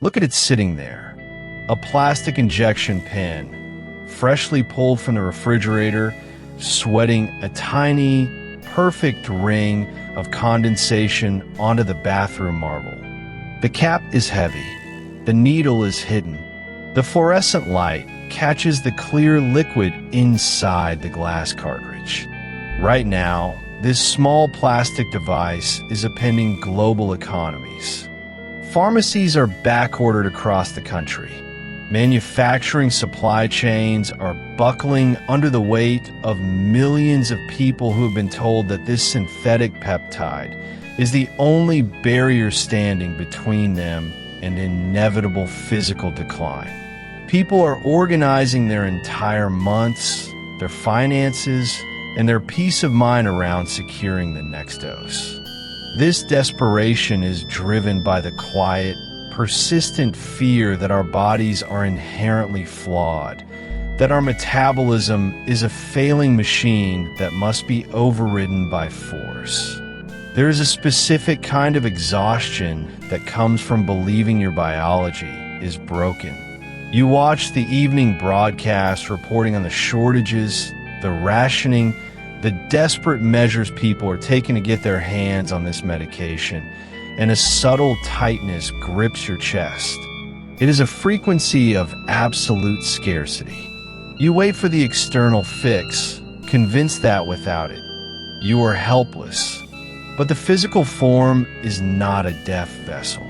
Look at it sitting there. A plastic injection pen, freshly pulled from the refrigerator, sweating a tiny, perfect ring of condensation onto the bathroom marble. The cap is heavy. The needle is hidden. The fluorescent light catches the clear liquid inside the glass cartridge. Right now, this small plastic device is upending global economies. Pharmacies are backordered across the country. Manufacturing supply chains are buckling under the weight of millions of people who have been told that this synthetic peptide is the only barrier standing between them and inevitable physical decline. People are organizing their entire months, their finances, and their peace of mind around securing the next dose. This desperation is driven by the quiet, persistent fear that our bodies are inherently flawed, that our metabolism is a failing machine that must be overridden by force. There is a specific kind of exhaustion that comes from believing your biology is broken. You watch the evening broadcast reporting on the shortages, the rationing, the desperate measures people are taking to get their hands on this medication, and a subtle tightness grips your chest. It is a frequency of absolute scarcity. You wait for the external fix, convinced that without it, you are helpless. But the physical form is not a deaf vessel.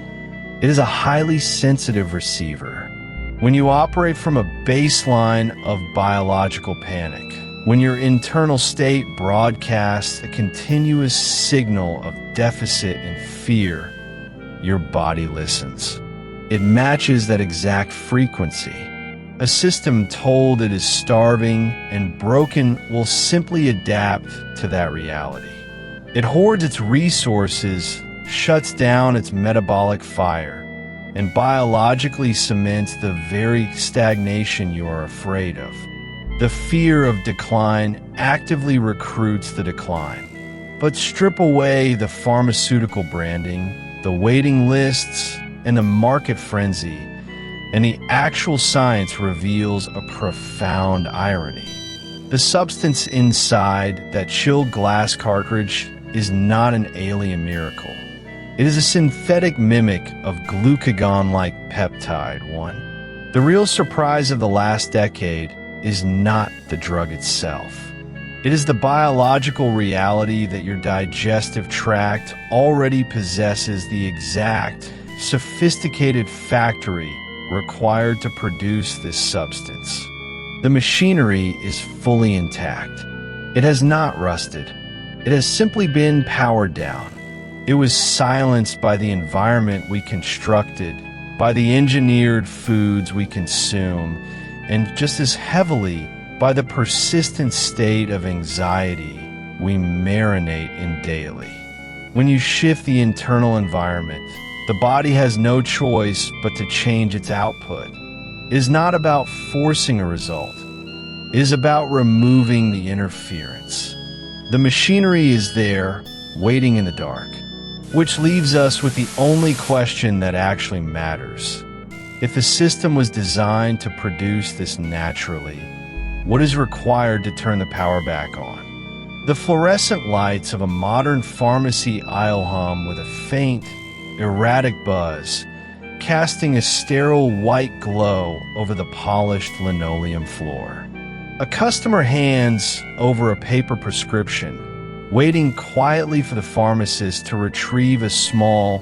It is a highly sensitive receiver. When you operate from a baseline of biological panic, when your internal state broadcasts a continuous signal of deficit and fear, your body listens. It matches that exact frequency. A system told it is starving and broken will simply adapt to that reality. It hoards its resources, shuts down its metabolic fire, and biologically cements the very stagnation you are afraid of. The fear of decline actively recruits the decline. But strip away the pharmaceutical branding, the waiting lists, and the market frenzy, and the actual science reveals a profound irony. The substance inside that chilled glass cartridge is not an alien miracle. It is a synthetic mimic of glucagon-like peptide 1. The real surprise of the last decade is not the drug itself. It is the biological reality that your digestive tract already possesses the exact, sophisticated factory required to produce this substance. The machinery is fully intact. It has not rusted. It has simply been powered down. It was silenced by the environment we constructed, by the engineered foods we consume, and just as heavily by the persistent state of anxiety we marinate in daily. When you shift the internal environment, the body has no choice but to change its output. It is not about forcing a result. It is about removing the interference. The machinery is there, waiting in the dark, which leaves us with the only question that actually matters. If the system was designed to produce this naturally, what is required to turn the power back on? The fluorescent lights of a modern pharmacy aisle hum with a faint, erratic buzz, casting a sterile white glow over the polished linoleum floor. A customer hands over a paper prescription, waiting quietly for the pharmacist to retrieve a small,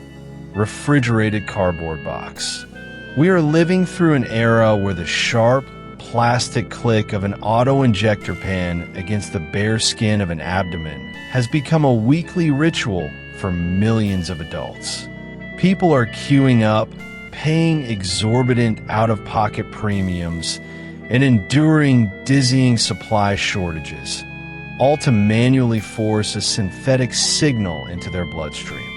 refrigerated cardboard box. We are living through an era where the sharp, plastic click of an auto-injector pen against the bare skin of an abdomen has become a weekly ritual for millions of adults. People are queuing up, paying exorbitant out-of-pocket premiums, and enduring dizzying supply shortages, all to manually force a synthetic signal into their bloodstream.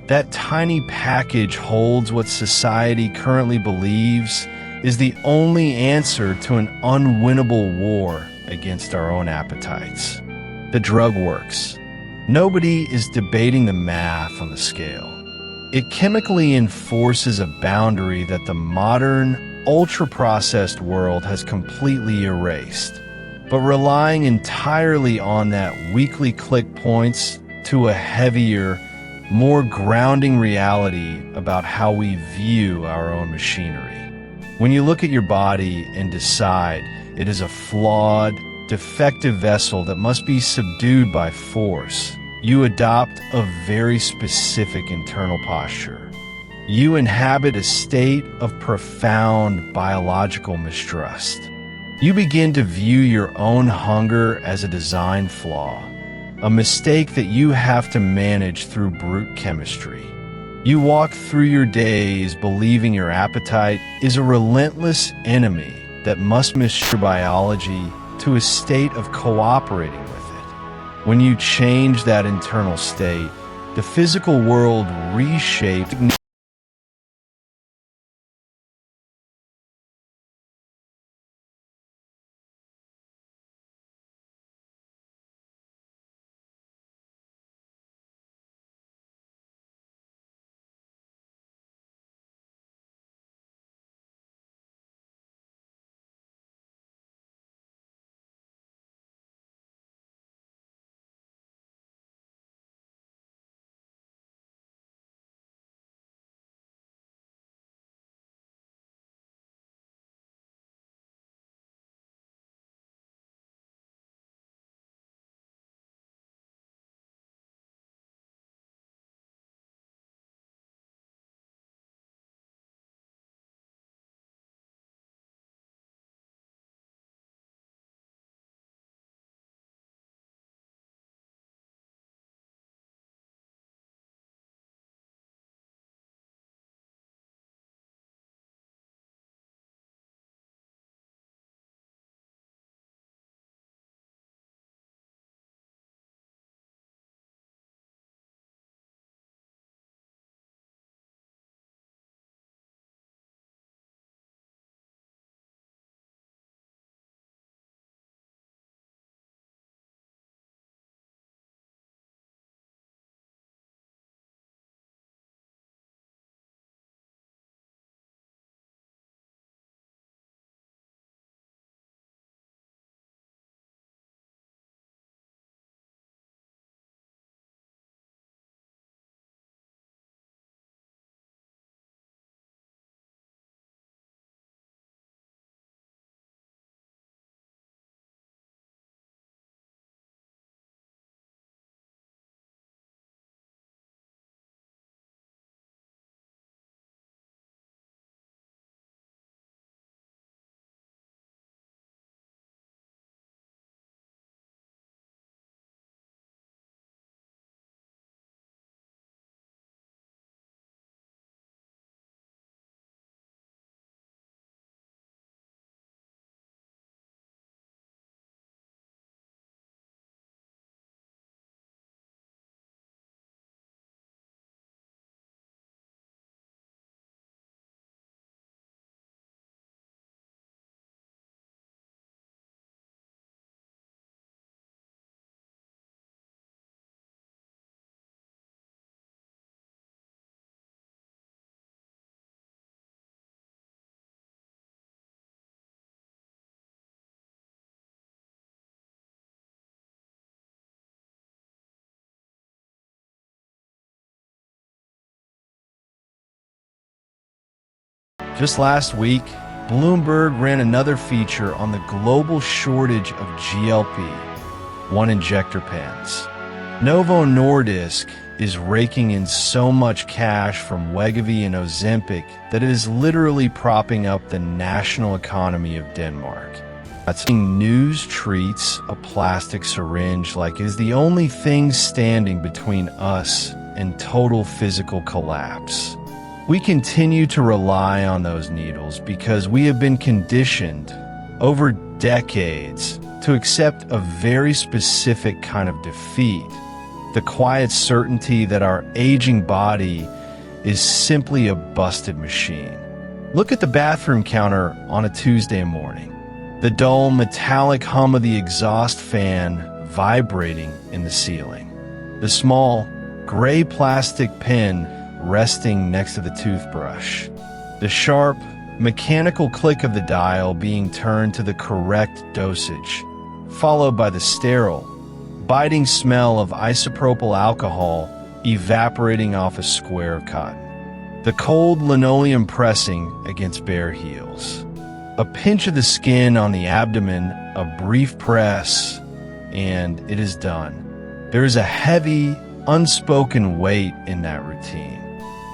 That tiny package holds what society currently believes is the only answer to an unwinnable war against our own appetites. The drug works. Nobody is debating the math on the scale. It chemically enforces a boundary that the modern, ultra-processed world has completely erased. But relying entirely on that weekly click points to a heavier, more grounding reality about how we view our own machinery. When you look at your body and decide it is a flawed, defective vessel that must be subdued by force, you adopt a very specific internal posture. You inhabit a state of profound biological mistrust. You begin to view your own hunger as a design flaw, a mistake that you have to manage through brute chemistry. You walk through your days believing your appetite is a relentless enemy that must mature biology to a state of cooperating with it. When you change that internal state, the physical world reshapes. Just last week, Bloomberg ran another feature on the global shortage of GLP-1 injector pens. Novo Nordisk is raking in so much cash from Wegovy and Ozempic that it is literally propping up the national economy of Denmark. News treats a plastic syringe like it is the only thing standing between us and total physical collapse. We continue to rely on those needles because we have been conditioned over decades to accept a very specific kind of defeat, the quiet certainty that our aging body is simply a busted machine. Look at the bathroom counter on a Tuesday morning. The dull metallic hum of the exhaust fan vibrating in the ceiling. The small, gray plastic pen resting next to the toothbrush. The sharp, mechanical click of the dial being turned to the correct dosage, followed by the sterile, biting smell of isopropyl alcohol evaporating off a square of cotton. The cold linoleum pressing against bare heels. A pinch of the skin on the abdomen, a brief press, and it is done. There is a heavy, unspoken weight in that routine.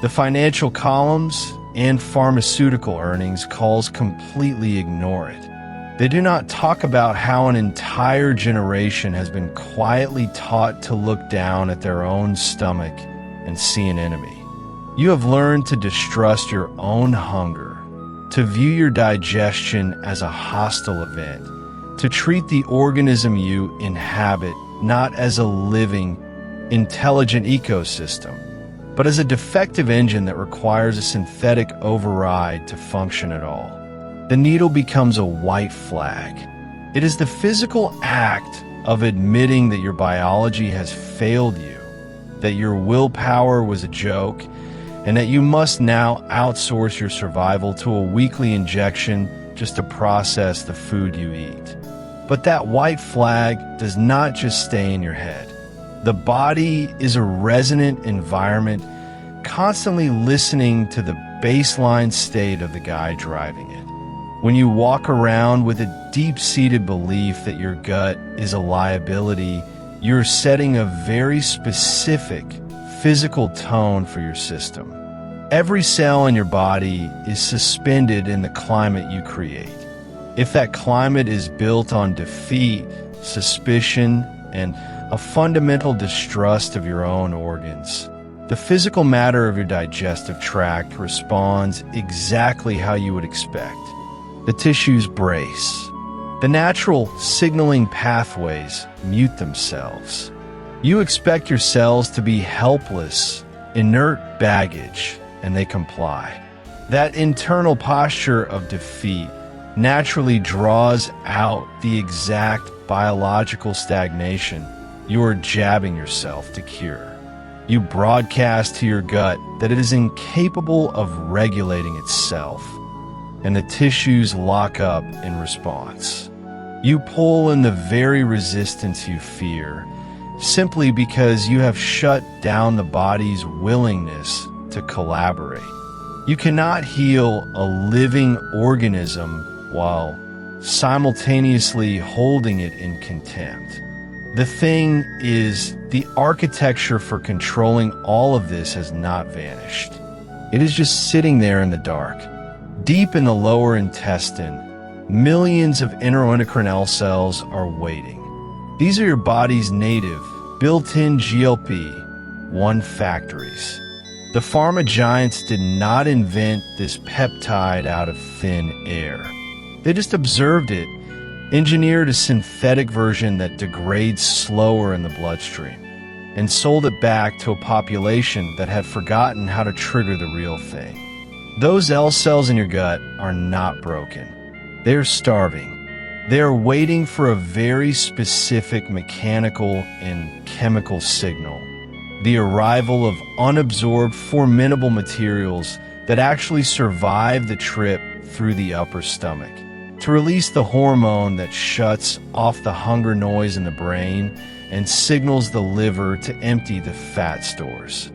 The financial columns and pharmaceutical earnings calls completely ignore it. They do not talk about how an entire generation has been quietly taught to look down at their own stomach and see an enemy. You have learned to distrust your own hunger, to view your digestion as a hostile event, to treat the organism you inhabit not as a living, intelligent ecosystem, but as a defective engine that requires a synthetic override to function at all. The needle becomes a white flag. It is the physical act of admitting that your biology has failed you, that your willpower was a joke, and that you must now outsource your survival to a weekly injection just to process the food you eat. But that white flag does not just stay in your head. The body is a resonant environment, constantly listening to the baseline state of the guy driving it. When you walk around with a deep-seated belief that your gut is a liability, you're setting a very specific physical tone for your system. Every cell in your body is suspended in the climate you create. If that climate is built on defeat, suspicion, and a fundamental distrust of your own organs, the physical matter of your digestive tract responds exactly how you would expect. The tissues brace. The natural signaling pathways mute themselves. You expect your cells to be helpless, inert baggage, and they comply. That internal posture of defeat naturally draws out the exact biological stagnation you are jabbing yourself to cure. You broadcast to your gut that it is incapable of regulating itself, and the tissues lock up in response. You pull in the very resistance you fear, simply because you have shut down the body's willingness to collaborate. You cannot heal a living organism while simultaneously holding it in contempt. The thing is, the architecture for controlling all of this has not vanished. It is just sitting there in the dark. Deep in the lower intestine, millions of enteroendocrine cells are waiting. These are your body's native, built-in GLP-1 factories. The pharma giants did not invent this peptide out of thin air. They just observed it, engineered a synthetic version that degrades slower in the bloodstream, and sold it back to a population that had forgotten how to trigger the real thing. Those L cells in your gut are not broken. They are starving. They are waiting for a very specific mechanical and chemical signal. The arrival of unabsorbed formidable materials that actually survive the trip through the upper stomach, to release the hormone that shuts off the hunger noise in the brain and signals the liver to empty the fat stores.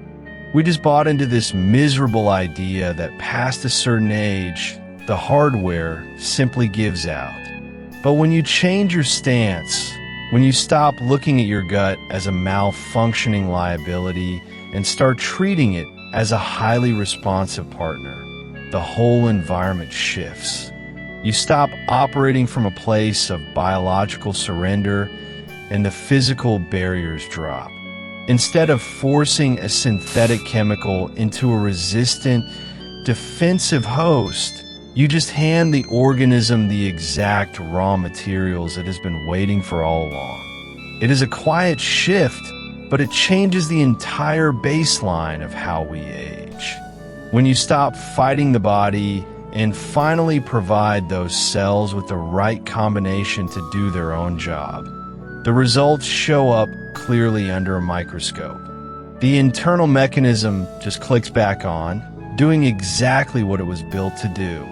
We just bought into this miserable idea that past a certain age, the hardware simply gives out. But when you change your stance, when you stop looking at your gut as a malfunctioning liability and start treating it as a highly responsive partner, the whole environment shifts. You stop operating from a place of biological surrender, and the physical barriers drop. Instead of forcing a synthetic chemical into a resistant, defensive host, you just hand the organism the exact raw materials it has been waiting for all along. It is a quiet shift, but it changes the entire baseline of how we age. When you stop fighting the body and finally provide those cells with the right combination to do their own job, the results show up clearly under a microscope. The internal mechanism just clicks back on, doing exactly what it was built to do.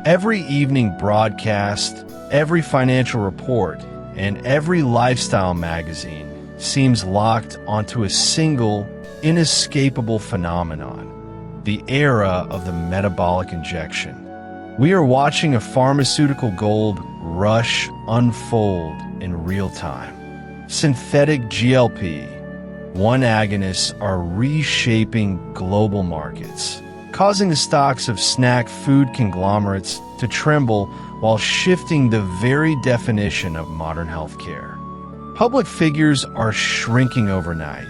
Every evening broadcast, every financial report, and every lifestyle magazine seems locked onto a single, inescapable phenomenon: the era of the metabolic injection. We are watching a pharmaceutical gold rush unfold in real time. Synthetic GLP-1 agonists are reshaping global markets, causing the stocks of snack food conglomerates to tremble while shifting the very definition of modern healthcare. Public figures are shrinking overnight,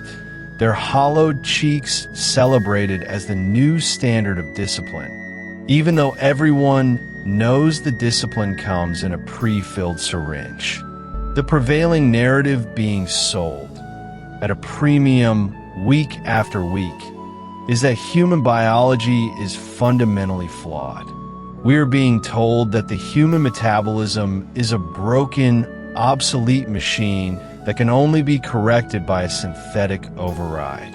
their hollowed cheeks celebrated as the new standard of discipline, even though everyone knows the discipline comes in a pre-filled syringe. The prevailing narrative being sold at a premium week after week is that human biology is fundamentally flawed. We are being told that the human metabolism is a broken, obsolete machine that can only be corrected by a synthetic override.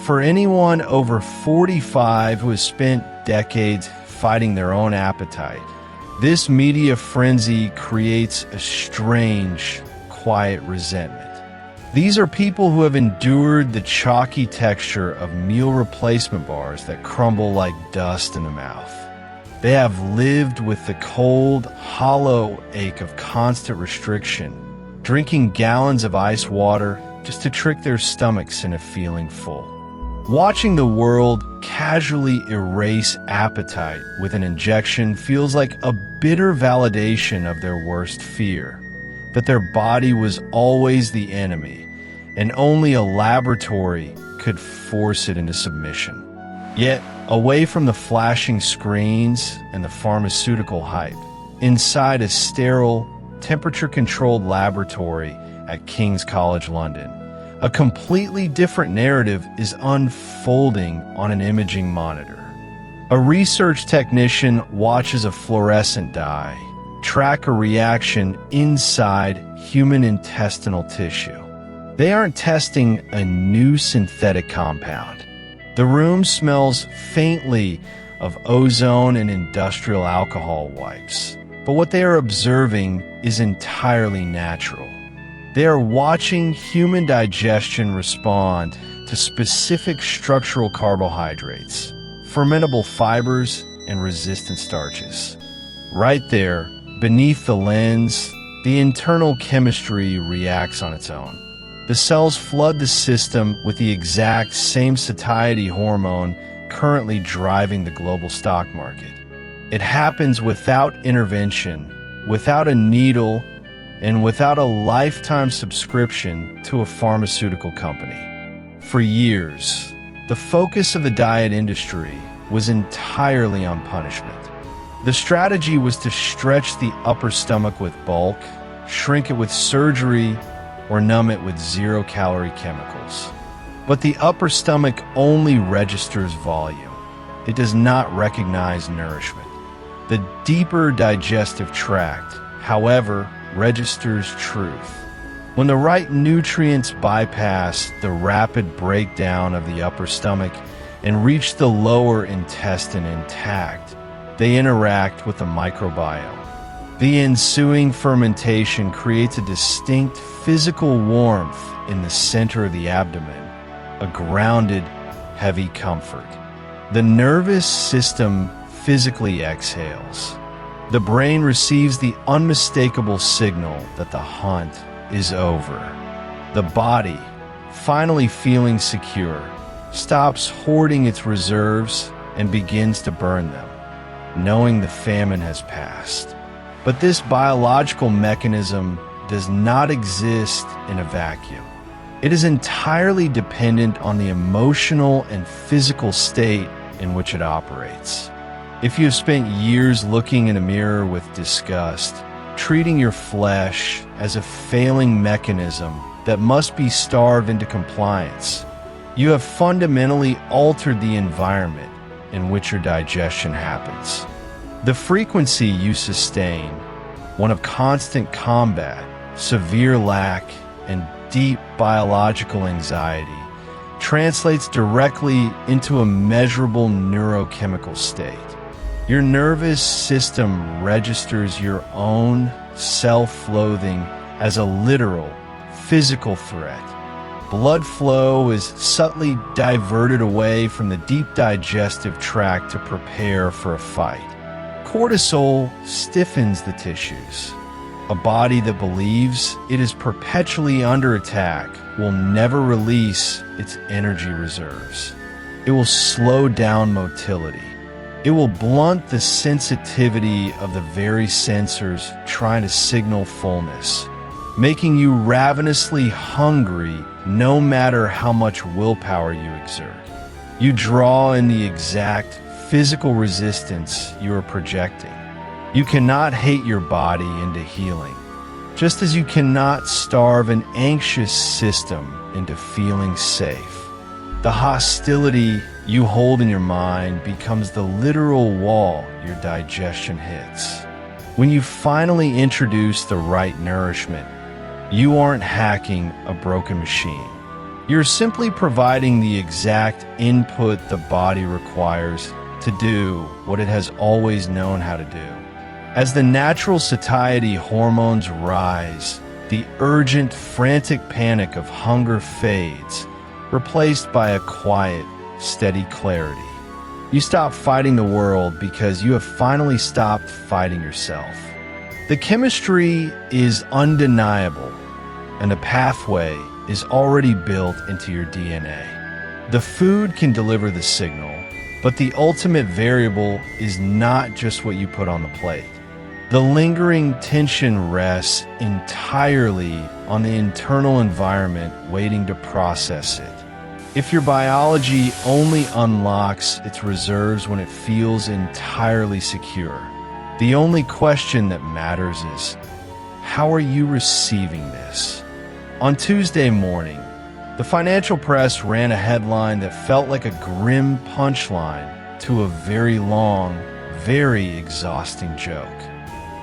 For anyone over 45 who has spent decades fighting their own appetite, this media frenzy creates a strange, quiet resentment. These are people who have endured the chalky texture of meal replacement bars that crumble like dust in the mouth. They have lived with the cold, hollow ache of constant restriction, drinking gallons of ice water just to trick their stomachs into feeling full. Watching the world casually erase appetite with an injection feels like a bitter validation of their worst fear, that their body was always the enemy, and only a laboratory could force it into submission. Yet, away from the flashing screens and the pharmaceutical hype, inside a sterile, temperature-controlled laboratory at King's College London, a completely different narrative is unfolding on an imaging monitor. A research technician watches a fluorescent dye track a reaction inside human intestinal tissue. They aren't testing a new synthetic compound. The room smells faintly of ozone and industrial alcohol wipes, but what they are observing is entirely natural. They are watching human digestion respond to specific structural carbohydrates, fermentable fibers, and resistant starches. Right there, beneath the lens, the internal chemistry reacts on its own. The cells flood the system with the exact same satiety hormone currently driving the global stock market. It happens without intervention, without a needle, and without a lifetime subscription to a pharmaceutical company. For years, the focus of the diet industry was entirely on punishment. The strategy was to stretch the upper stomach with bulk, shrink it with surgery, or numb it with zero-calorie chemicals. But the upper stomach only registers volume. It does not recognize nourishment. The deeper digestive tract, however, registers truth. When the right nutrients bypass the rapid breakdown of the upper stomach and reach the lower intestine intact, they interact with the microbiome. The ensuing fermentation creates a distinct physical warmth in the center of the abdomen, a grounded, heavy comfort. The nervous system physically exhales. The brain receives the unmistakable signal that the hunt is over. The body, finally feeling secure, stops hoarding its reserves and begins to burn them, knowing the famine has passed. But this biological mechanism does not exist in a vacuum. It is entirely dependent on the emotional and physical state in which it operates. If you have spent years looking in a mirror with disgust, treating your flesh as a failing mechanism that must be starved into compliance. You have fundamentally altered the environment in which your digestion happens. The frequency you sustain, one of constant combat, severe lack, and deep biological anxiety, translates directly into a measurable neurochemical state. Your nervous system registers your own self-loathing as a literal, physical threat. Blood flow is subtly diverted away from the deep digestive tract to prepare for a fight. Cortisol stiffens the tissues. A body that believes it is perpetually under attack will never release its energy reserves. It will slow down motility. It will blunt the sensitivity of the very sensors trying to signal fullness, making you ravenously hungry no matter how much willpower you exert. You draw in the exact physical resistance you are projecting. You cannot hate your body into healing, just as you cannot starve an anxious system into feeling safe. The hostility you hold in your mind becomes the literal wall your digestion hits. When you finally introduce the right nourishment, you aren't hacking a broken machine. You're simply providing the exact input the body requires to do what it has always known how to do. As the natural satiety hormones rise, the urgent, frantic panic of hunger fades, replaced by a quiet, steady clarity. You stop fighting the world because you have finally stopped fighting yourself. The chemistry is undeniable, and the pathway is already built into your DNA. The food can deliver the signal, but the ultimate variable is not just what you put on the plate. The lingering tension rests entirely on the internal environment waiting to process it. If your biology only unlocks its reserves when it feels entirely secure, the only question that matters is, how are you receiving this? On Tuesday morning, the financial press ran a headline that felt like a grim punchline to a very long, very exhausting joke.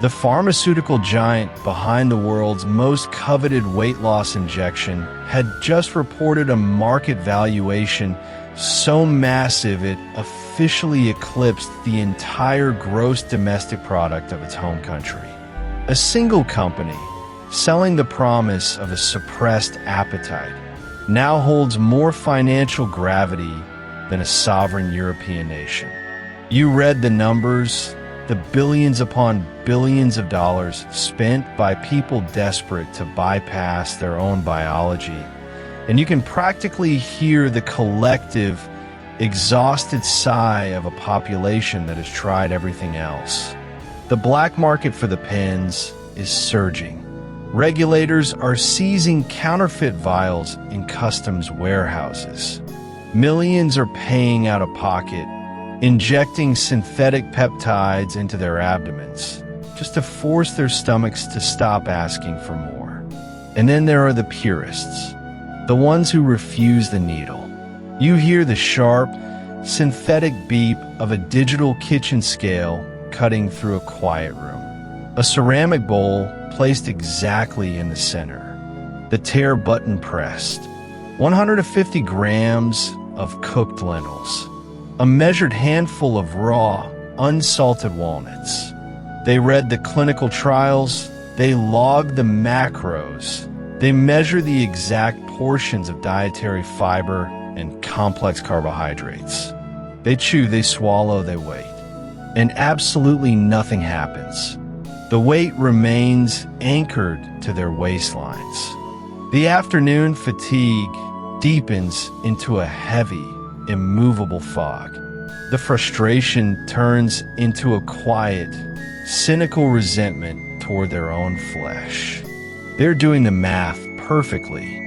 The pharmaceutical giant behind the world's most coveted weight loss injection had just reported a market valuation so massive it officially eclipsed the entire gross domestic product of its home country. A single company, selling the promise of a suppressed appetite, now holds more financial gravity than a sovereign European nation. You read the numbers, the billions upon billions of dollars spent by people desperate to bypass their own biology, and you can practically hear the collective, exhausted sigh of a population that has tried everything else. The black market for the pens is surging. Regulators are seizing counterfeit vials in customs warehouses. Millions are paying out of pocket, injecting synthetic peptides into their abdomens, just to force their stomachs to stop asking for more. And then there are the purists, the ones who refuse the needle. You hear the sharp, synthetic beep of a digital kitchen scale cutting through a quiet room. A ceramic bowl placed exactly in the center. The tear button pressed. 150 grams of cooked lentils. A measured handful of raw, unsalted walnuts. They read the clinical trials. They logged the macros. They measure the exact portions of dietary fiber and complex carbohydrates. They chew, they swallow, they wait. And absolutely nothing happens. The weight remains anchored to their waistlines. The afternoon fatigue deepens into a heavy, immovable fog. The frustration turns into a quiet, cynical resentment toward their own flesh. They're doing the math perfectly,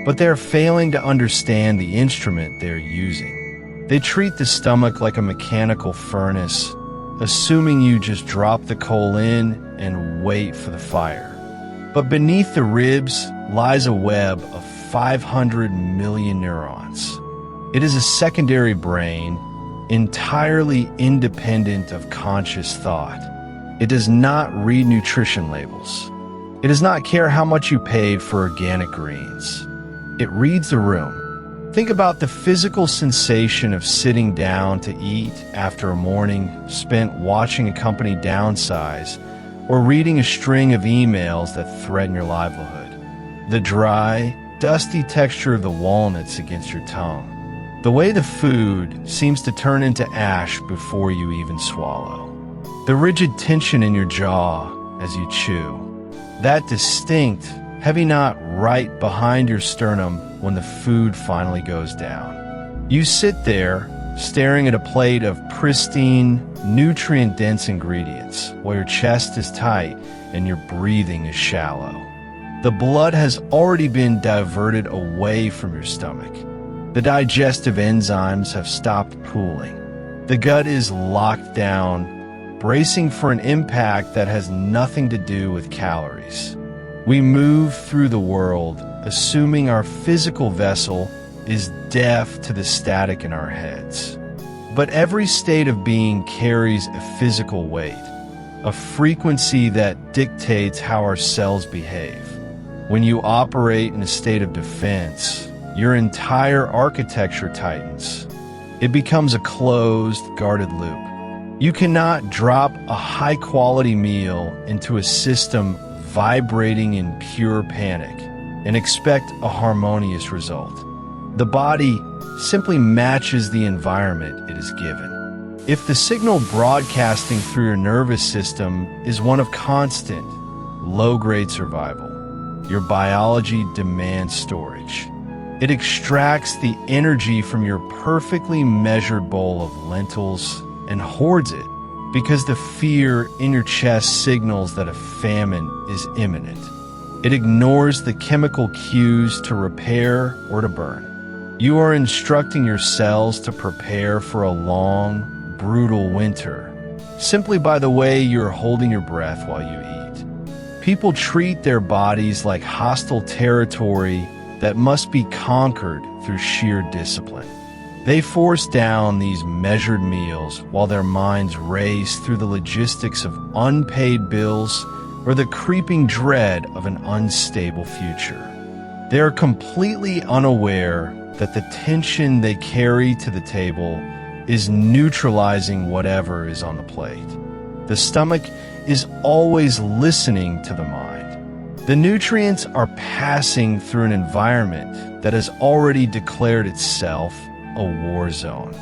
but they're failing to understand the instrument they're using. They treat the stomach like a mechanical furnace, assuming you just drop the coal in and wait for the fire. But beneath the ribs lies a web of 500 million neurons. It is a secondary brain, entirely independent of conscious thought. It does not read nutrition labels. It does not care how much you paid for organic greens. It reads the room. Think about the physical sensation of sitting down to eat after a morning spent watching a company downsize or reading a string of emails that threaten your livelihood. The dry, dusty texture of the walnuts against your tongue. The way the food seems to turn into ash before you even swallow. The rigid tension in your jaw as you chew. That distinct, heavy knot right behind your sternum when the food finally goes down. You sit there, staring at a plate of pristine, nutrient-dense ingredients, while your chest is tight and your breathing is shallow. The blood has already been diverted away from your stomach. The digestive enzymes have stopped pooling. The gut is locked down, bracing for an impact that has nothing to do with calories. We move through the world, assuming our physical vessel is deaf to the static in our heads. But every state of being carries a physical weight, a frequency that dictates how our cells behave. When you operate in a state of defense, your entire architecture tightens. It becomes a closed, guarded loop. You cannot drop a high-quality meal into a system vibrating in pure panic and expect a harmonious result. The body simply matches the environment it is given. If the signal broadcasting through your nervous system is one of constant, low-grade survival, your biology demands storage. It extracts the energy from your perfectly measured bowl of lentils and hoards it because the fear in your chest signals that a famine is imminent. It ignores the chemical cues to repair or to burn. You are instructing your cells to prepare for a long, brutal winter simply by the way you're holding your breath while you eat. People treat their bodies like hostile territory that must be conquered through sheer discipline. They force down these measured meals while their minds race through the logistics of unpaid bills or the creeping dread of an unstable future. They are completely unaware that the tension they carry to the table is neutralizing whatever is on the plate. The stomach is always listening to the mind. The nutrients are passing through an environment that has already declared itself a war zone.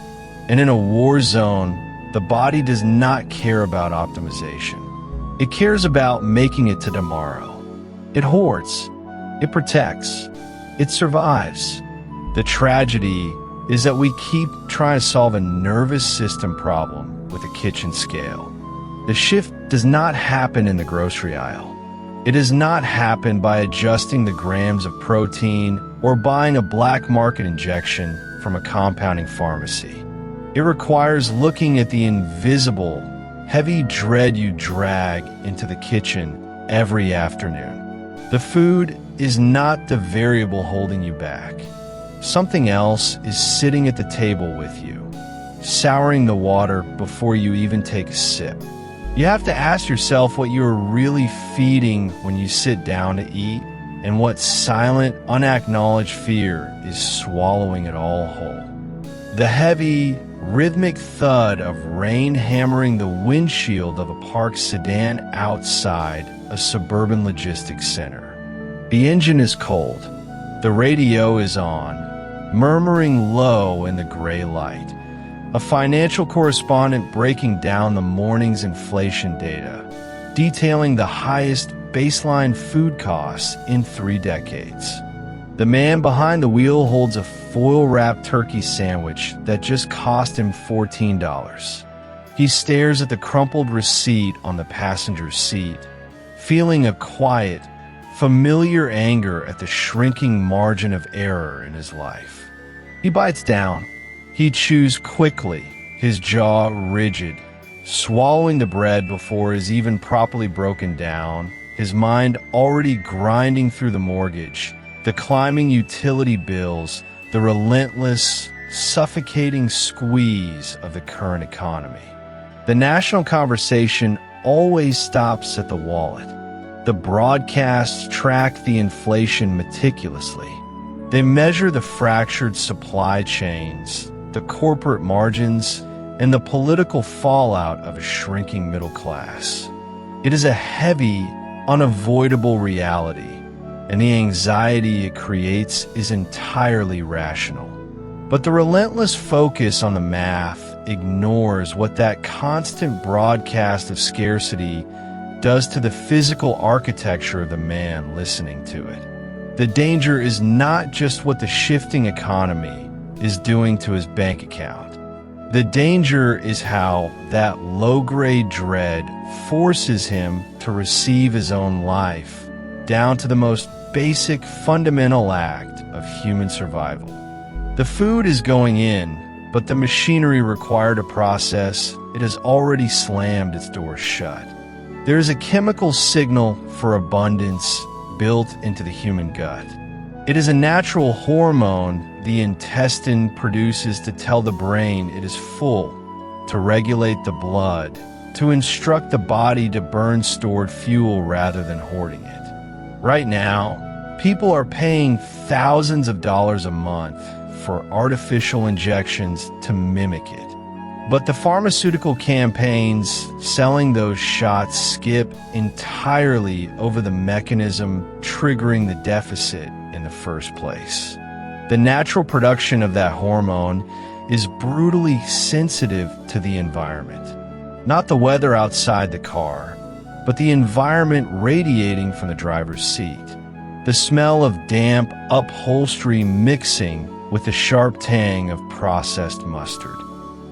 And in a war zone, the body does not care about optimization. It cares about making it to tomorrow. It hoards. It protects. It survives. The tragedy is that we keep trying to solve a nervous system problem with a kitchen scale. The shift does not happen in the grocery aisle. It does not happen by adjusting the grams of protein or buying a black market injection from a compounding pharmacy. It requires looking at the invisible, heavy dread you drag into the kitchen every afternoon. The food is not the variable holding you back. Something else is sitting at the table with you, souring the water before you even take a sip. You have to ask yourself what you are really feeding when you sit down to eat, and what silent, unacknowledged fear is swallowing it all whole. The heavy, rhythmic thud of rain hammering the windshield of a parked sedan outside a suburban logistics center. The engine is cold. The radio is on, murmuring low in the gray light. A financial correspondent breaking down the morning's inflation data, detailing the highest baseline food costs in 3 decades. The man behind the wheel holds a foil-wrapped turkey sandwich that just cost him $14. He stares at the crumpled receipt on the passenger seat, feeling a quiet, familiar anger at the shrinking margin of error in his life. He bites down. He chews quickly, his jaw rigid, swallowing the bread before it is even properly broken down, his mind already grinding through the mortgage, the climbing utility bills, the relentless, suffocating squeeze of the current economy. The national conversation always stops at the wallet. The broadcasts track the inflation meticulously. They measure the fractured supply chains, the corporate margins, and the political fallout of a shrinking middle class. It is a heavy, unavoidable reality, and the anxiety it creates is entirely rational. But the relentless focus on the math ignores what that constant broadcast of scarcity does to the physical architecture of the man listening to it. The danger is not just what the shifting economy is doing to his bank account. The danger is how that low-grade dread forces him to receive his own life, down to the most basic fundamental act of human survival. The food is going in, but the machinery required to process it has already slammed its doors shut. There is a chemical signal for abundance built into the human gut. It is a natural hormone the intestine produces to tell the brain it is full, to regulate the blood, to instruct the body to burn stored fuel rather than hoarding it. Right now, people are paying thousands of dollars a month for artificial injections to mimic it. But the pharmaceutical campaigns selling those shots skip entirely over the mechanism triggering the deficit in the first place. The natural production of that hormone is brutally sensitive to the environment. Not the weather outside the car, but the environment radiating from the driver's seat. The smell of damp upholstery mixing with the sharp tang of processed mustard.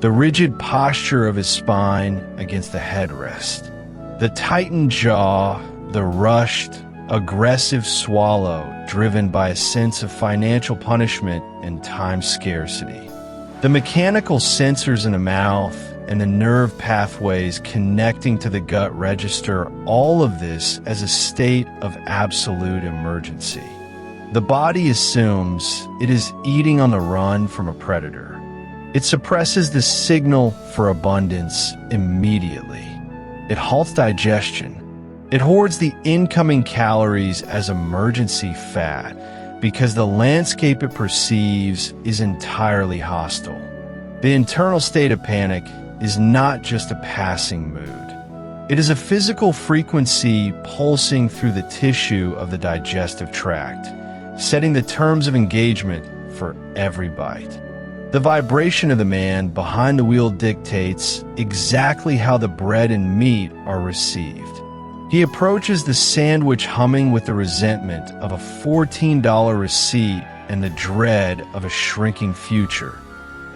The rigid posture of his spine against the headrest. The tightened jaw, the rushed, aggressive swallow driven by a sense of financial punishment and time scarcity. The mechanical sensors in the mouth and the nerve pathways connecting to the gut register all of this as a state of absolute emergency. The body assumes it is eating on the run from a predator. It suppresses the signal for abundance immediately. It halts digestion. It hoards the incoming calories as emergency fat because the landscape it perceives is entirely hostile. The internal state of panic is not just a passing mood. It is a physical frequency pulsing through the tissue of the digestive tract, setting the terms of engagement for every bite. The vibration of the man behind the wheel dictates exactly how the bread and meat are received. He approaches the sandwich humming with the resentment of a $14 receipt and the dread of a shrinking future,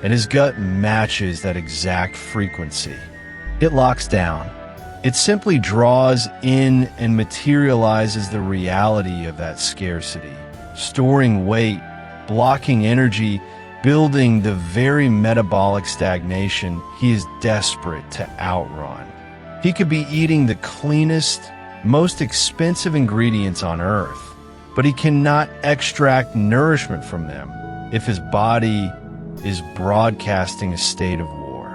and his gut matches that exact frequency. It locks down. It simply draws in and materializes the reality of that scarcity, storing weight, blocking energy, building the very metabolic stagnation he is desperate to outrun. He could be eating the cleanest, most expensive ingredients on earth, but he cannot extract nourishment from them if his body is broadcasting a state of war.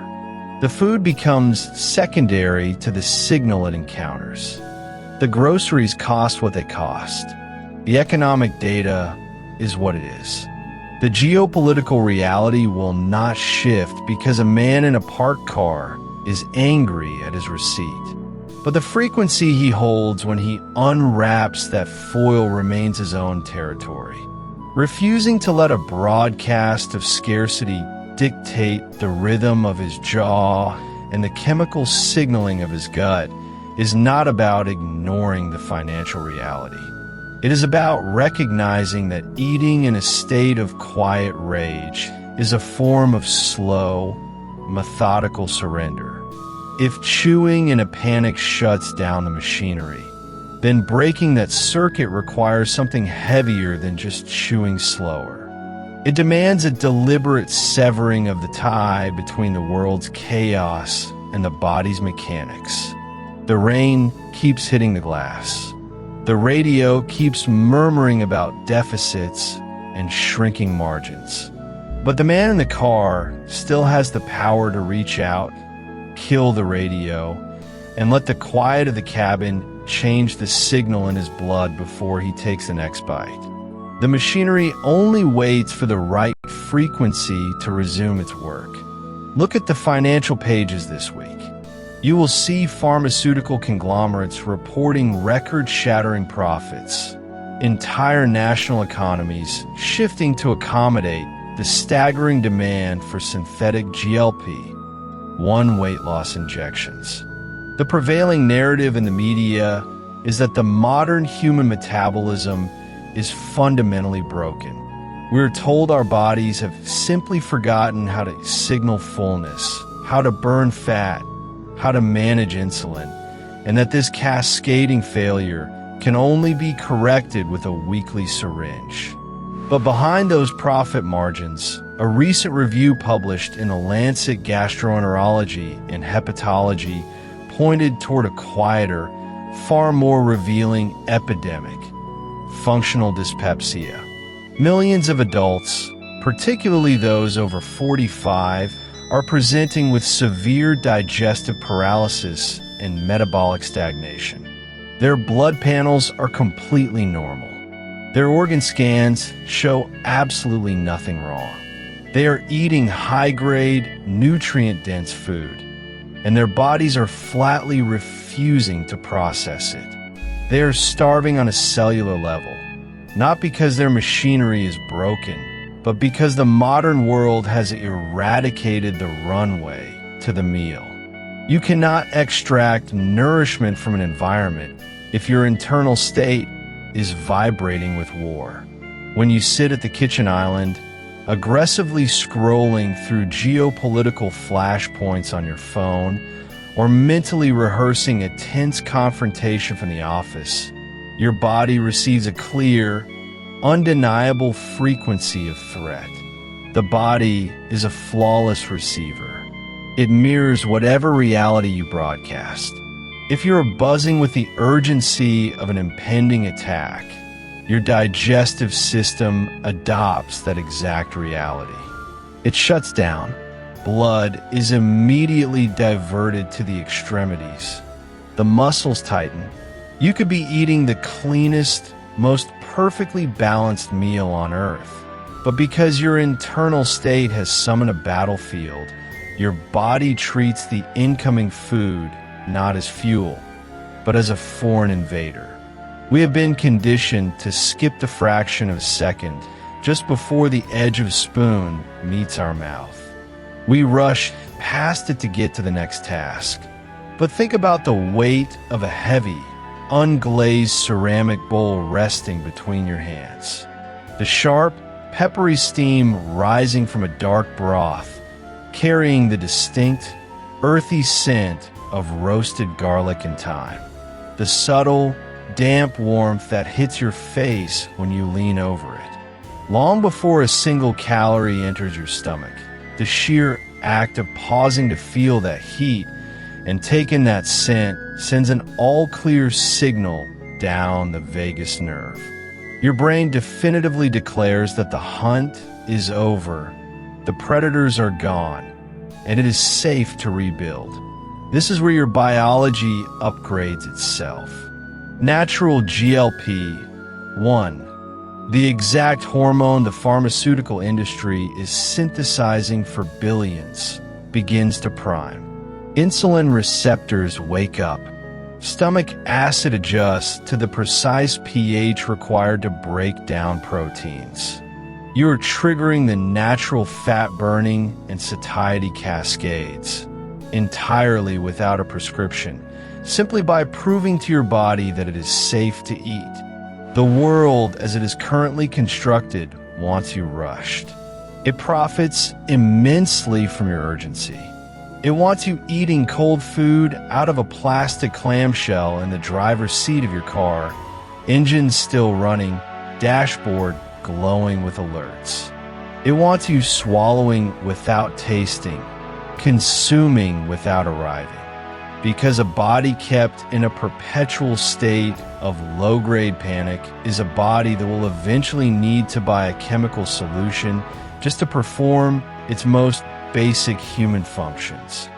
The food becomes secondary to the signal it encounters. The groceries cost what they cost. The economic data is what it is. The geopolitical reality will not shift because a man in a parked car is angry at his receipt. But the frequency he holds when he unwraps that foil remains his own territory. Refusing to let a broadcast of scarcity dictate the rhythm of his jaw and the chemical signaling of his gut is not about ignoring the financial reality. It is about recognizing that eating in a state of quiet rage is a form of slow, methodical surrender. If chewing in a panic shuts down the machinery, then breaking that circuit requires something heavier than just chewing slower. It demands a deliberate severing of the tie between the world's chaos and the body's mechanics. The rain keeps hitting the glass. The radio keeps murmuring about deficits and shrinking margins. But the man in the car still has the power to reach out, kill the radio, and let the quiet of the cabin change the signal in his blood before he takes the next bite. The machinery only waits for the right frequency to resume its work. Look at the financial pages this week. You will see pharmaceutical conglomerates reporting record-shattering profits, entire national economies shifting to accommodate the staggering demand for synthetic GLP-1 weight loss injections. The prevailing narrative in the media is that the modern human metabolism is fundamentally broken. We're told our bodies have simply forgotten how to signal fullness, how to burn fat, how to manage insulin, and that this cascading failure can only be corrected with a weekly syringe. But behind those profit margins, a recent review published in the Lancet Gastroenterology and Hepatology pointed toward a quieter, far more revealing epidemic: functional dyspepsia. Millions of adults, particularly those over 45, are presenting with severe digestive paralysis and metabolic stagnation. Their blood panels are completely normal. Their organ scans show absolutely nothing wrong. They are eating high-grade, nutrient-dense food, and their bodies are flatly refusing to process it. They are starving on a cellular level, not because their machinery is broken, but because the modern world has eradicated the runway to the meal. You cannot extract nourishment from an environment if your internal state is vibrating with war. When you sit at the kitchen island, aggressively scrolling through geopolitical flashpoints on your phone, or mentally rehearsing a tense confrontation from the office, your body receives a clear, undeniable frequency of threat. The body is a flawless receiver. It mirrors whatever reality you broadcast. If you're buzzing with the urgency of an impending attack, your digestive system adopts that exact reality. It shuts down. Blood is immediately diverted to the extremities. The muscles tighten. You could be eating the cleanest, most perfectly balanced meal on earth, but because your internal state has summoned a battlefield, your body treats the incoming food not as fuel, but as a foreign invader. We have been conditioned to skip the fraction of a second just before the edge of a spoon meets our mouth. We rush past it to get to the next task. But think about the weight of a heavy, unglazed ceramic bowl resting between your hands. The sharp, peppery steam rising from a dark broth, carrying the distinct, earthy scent of roasted garlic and thyme. The subtle, damp warmth that hits your face when you lean over it. Long before a single calorie enters your stomach, the sheer act of pausing to feel that heat and take in that scent sends an all-clear signal down the vagus nerve. Your brain definitively declares that the hunt is over, the predators are gone, and it is safe to rebuild. This is where your biology upgrades itself. Natural GLP-1, the exact hormone the pharmaceutical industry is synthesizing for billions, begins to prime. Insulin receptors wake up. Stomach acid adjusts to the precise pH required to break down proteins. You are triggering the natural fat burning and satiety cascades, entirely without a prescription, simply by proving to your body that it is safe to eat. The world, as it is currently constructed, wants you rushed. It profits immensely from your urgency. It wants you eating cold food out of a plastic clamshell in the driver's seat of your car, engines still running, dashboard glowing with alerts. It wants you swallowing without tasting, consuming without arriving. Because a body kept in a perpetual state of low-grade panic is a body that will eventually need to buy a chemical solution just to perform its most basic human functions.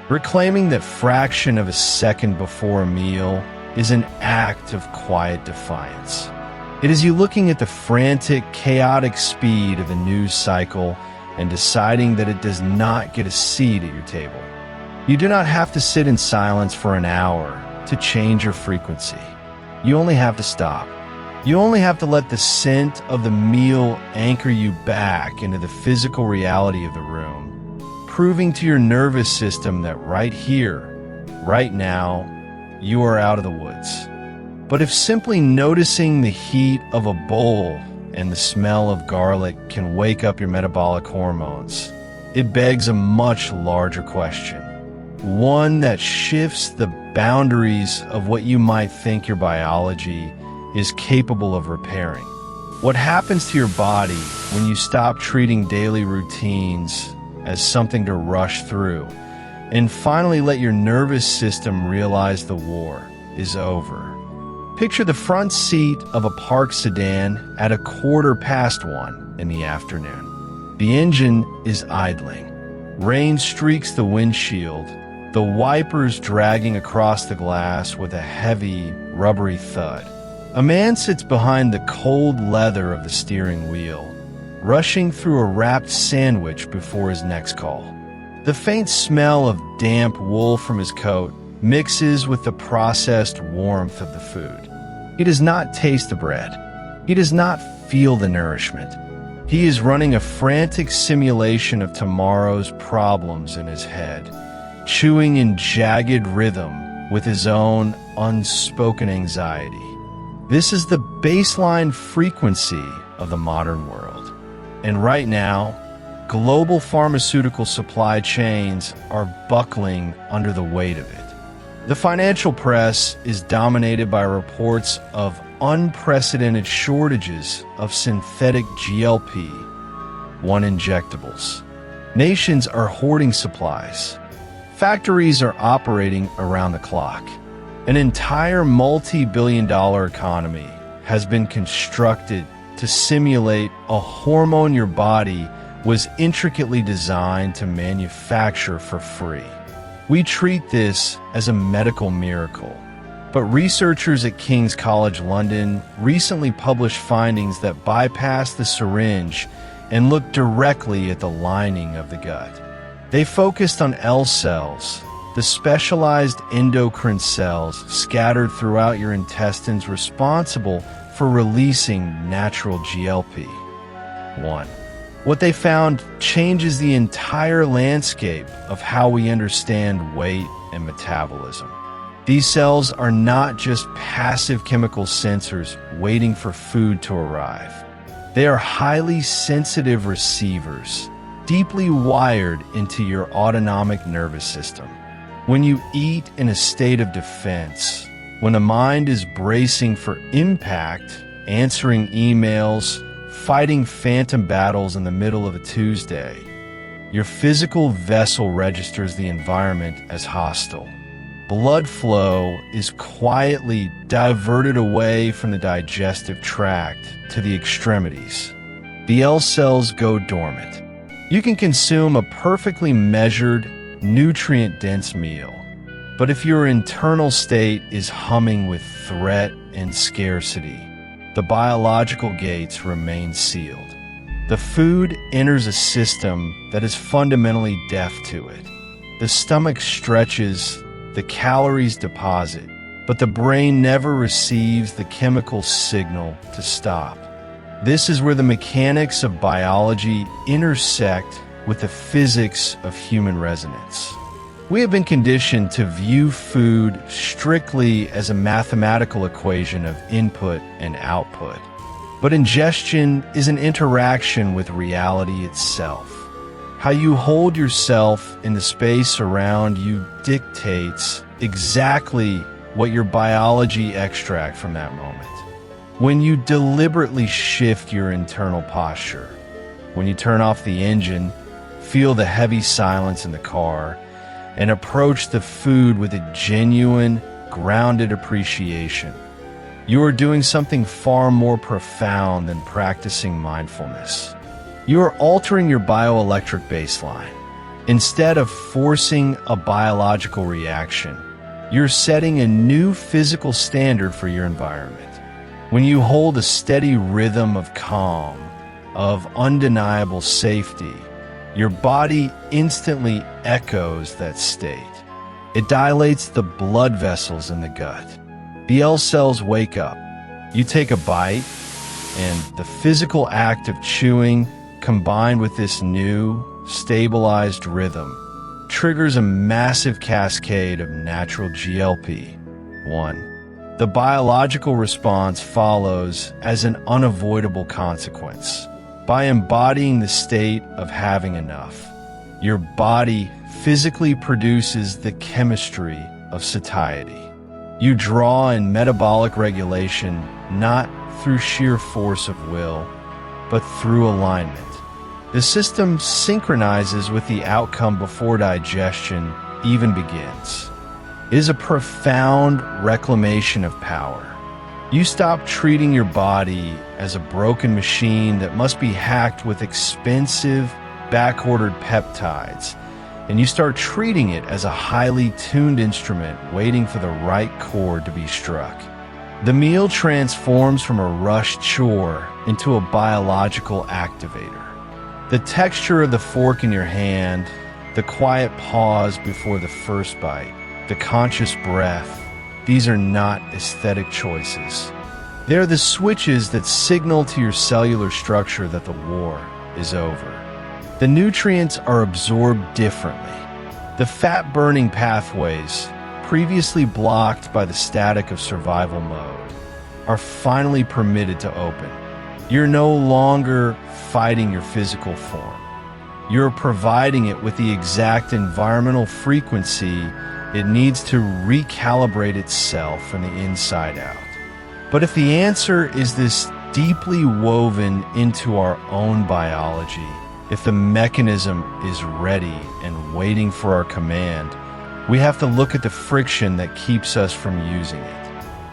Reclaiming that fraction of a second before a meal is an act of quiet defiance. It is you looking at the frantic, chaotic speed of the news cycle and deciding that it does not get a seat at your table. You do not have to sit in silence for an hour to change your frequency. You only have to stop. You only have to let the scent of the meal anchor you back into the physical reality of the room, proving to your nervous system that right here, right now, you are out of the woods. But if simply noticing the heat of a bowl and the smell of garlic can wake up your metabolic hormones, it begs a much larger question. One that shifts the boundaries of what you might think your biology is capable of repairing. What happens to your body when you stop treating daily routines as something to rush through and finally let your nervous system realize the war is over? Picture the front seat of a parked sedan at 1:15 in the afternoon. The engine is idling. Rain streaks the windshield, the wipers dragging across the glass with a heavy, rubbery thud. A man sits behind the cold leather of the steering wheel, rushing through a wrapped sandwich before his next call. The faint smell of damp wool from his coat mixes with the processed warmth of the food. He does not taste the bread. He does not feel the nourishment. He is running a frantic simulation of tomorrow's problems in his head, chewing in jagged rhythm with his own unspoken anxiety. This is the baseline frequency of the modern world. And right now, global pharmaceutical supply chains are buckling under the weight of it. The financial press is dominated by reports of unprecedented shortages of synthetic GLP-1 injectables. Nations are hoarding supplies. Factories are operating around the clock. An entire multi-billion-dollar economy has been constructed to simulate a hormone your body was intricately designed to manufacture for free. We treat this as a medical miracle, but researchers at King's College London recently published findings that bypass the syringe and look directly at the lining of the gut. They focused on L cells, the specialized endocrine cells scattered throughout your intestines responsible for releasing natural GLP-1. What they found changes the entire landscape of how we understand weight and metabolism. These cells are not just passive chemical sensors waiting for food to arrive. They are highly sensitive receivers, deeply wired into your autonomic nervous system. When you eat in a state of defense, when the mind is bracing for impact, answering emails, fighting phantom battles in the middle of a Tuesday, your physical vessel registers the environment as hostile. Blood flow is quietly diverted away from the digestive tract to the extremities. The L cells go dormant. You can consume a perfectly measured, nutrient-dense meal, but if your internal state is humming with threat and scarcity, the biological gates remain sealed. The food enters a system that is fundamentally deaf to it. The stomach stretches, the calories deposit, but the brain never receives the chemical signal to stop. This is where the mechanics of biology intersect with the physics of human resonance. We have been conditioned to view food strictly as a mathematical equation of input and output. But ingestion is an interaction with reality itself. How you hold yourself in the space around you dictates exactly what your biology extracts from that moment. When you deliberately shift your internal posture, when you turn off the engine, feel the heavy silence in the car, and approach the food with a genuine, grounded appreciation. You are doing something far more profound than practicing mindfulness. You are altering your bioelectric baseline. Instead of forcing a biological reaction, you're setting a new physical standard for your environment. When you hold a steady rhythm of calm, of undeniable safety, your body instantly echoes that state. It dilates the blood vessels in the gut. The cells wake up. You take a bite, and the physical act of chewing, combined with this new, stabilized rhythm, triggers a massive cascade of natural GLP-1. The biological response follows as an unavoidable consequence. By embodying the state of having enough, your body physically produces the chemistry of satiety. You draw in metabolic regulation not through sheer force of will, but through alignment. The system synchronizes with the outcome before digestion even begins. It is a profound reclamation of power. You stop treating your body as a broken machine that must be hacked with expensive, back-ordered peptides, and you start treating it as a highly tuned instrument waiting for the right chord to be struck. The meal transforms from a rushed chore into a biological activator. The texture of the fork in your hand, the quiet pause before the first bite, the conscious breath, these are not aesthetic choices. They're the switches that signal to your cellular structure that the war is over. The nutrients are absorbed differently. The fat-burning pathways, previously blocked by the static of survival mode, are finally permitted to open. You're no longer fighting your physical form. You're providing it with the exact environmental frequency it needs to recalibrate itself from the inside out. But if the answer is this deeply woven into our own biology, if the mechanism is ready and waiting for our command, we have to look at the friction that keeps us from using it.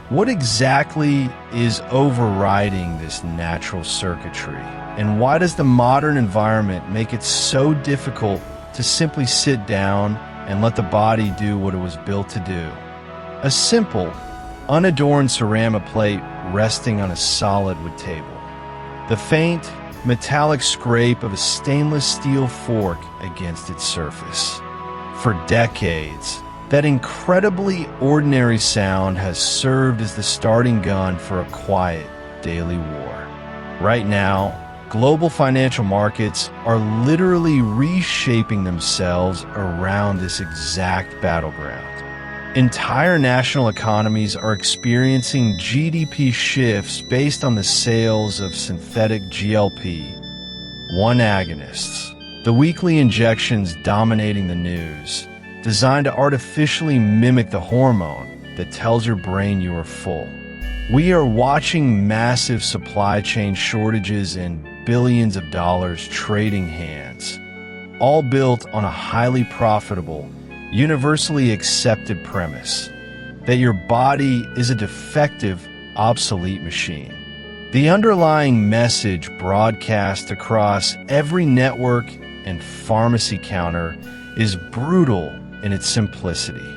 What exactly is overriding this natural circuitry? And why does the modern environment make it so difficult to simply sit down and let the body do what it was built to do? A simple, unadorned ceramic plate resting on a solid wood table. The faint, metallic scrape of a stainless steel fork against its surface. For decades, that incredibly ordinary sound has served as the starting gun for a quiet daily war. Right now, global financial markets are literally reshaping themselves around this exact battleground. Entire national economies are experiencing GDP shifts based on the sales of synthetic GLP-1 agonists, the weekly injections dominating the news, designed to artificially mimic the hormone that tells your brain you are full. We are watching massive supply chain shortages and billions of dollars trading hands, all built on a highly profitable, universally accepted premise that your body is a defective, obsolete machine. The underlying message broadcast across every network and pharmacy counter is brutal in its simplicity.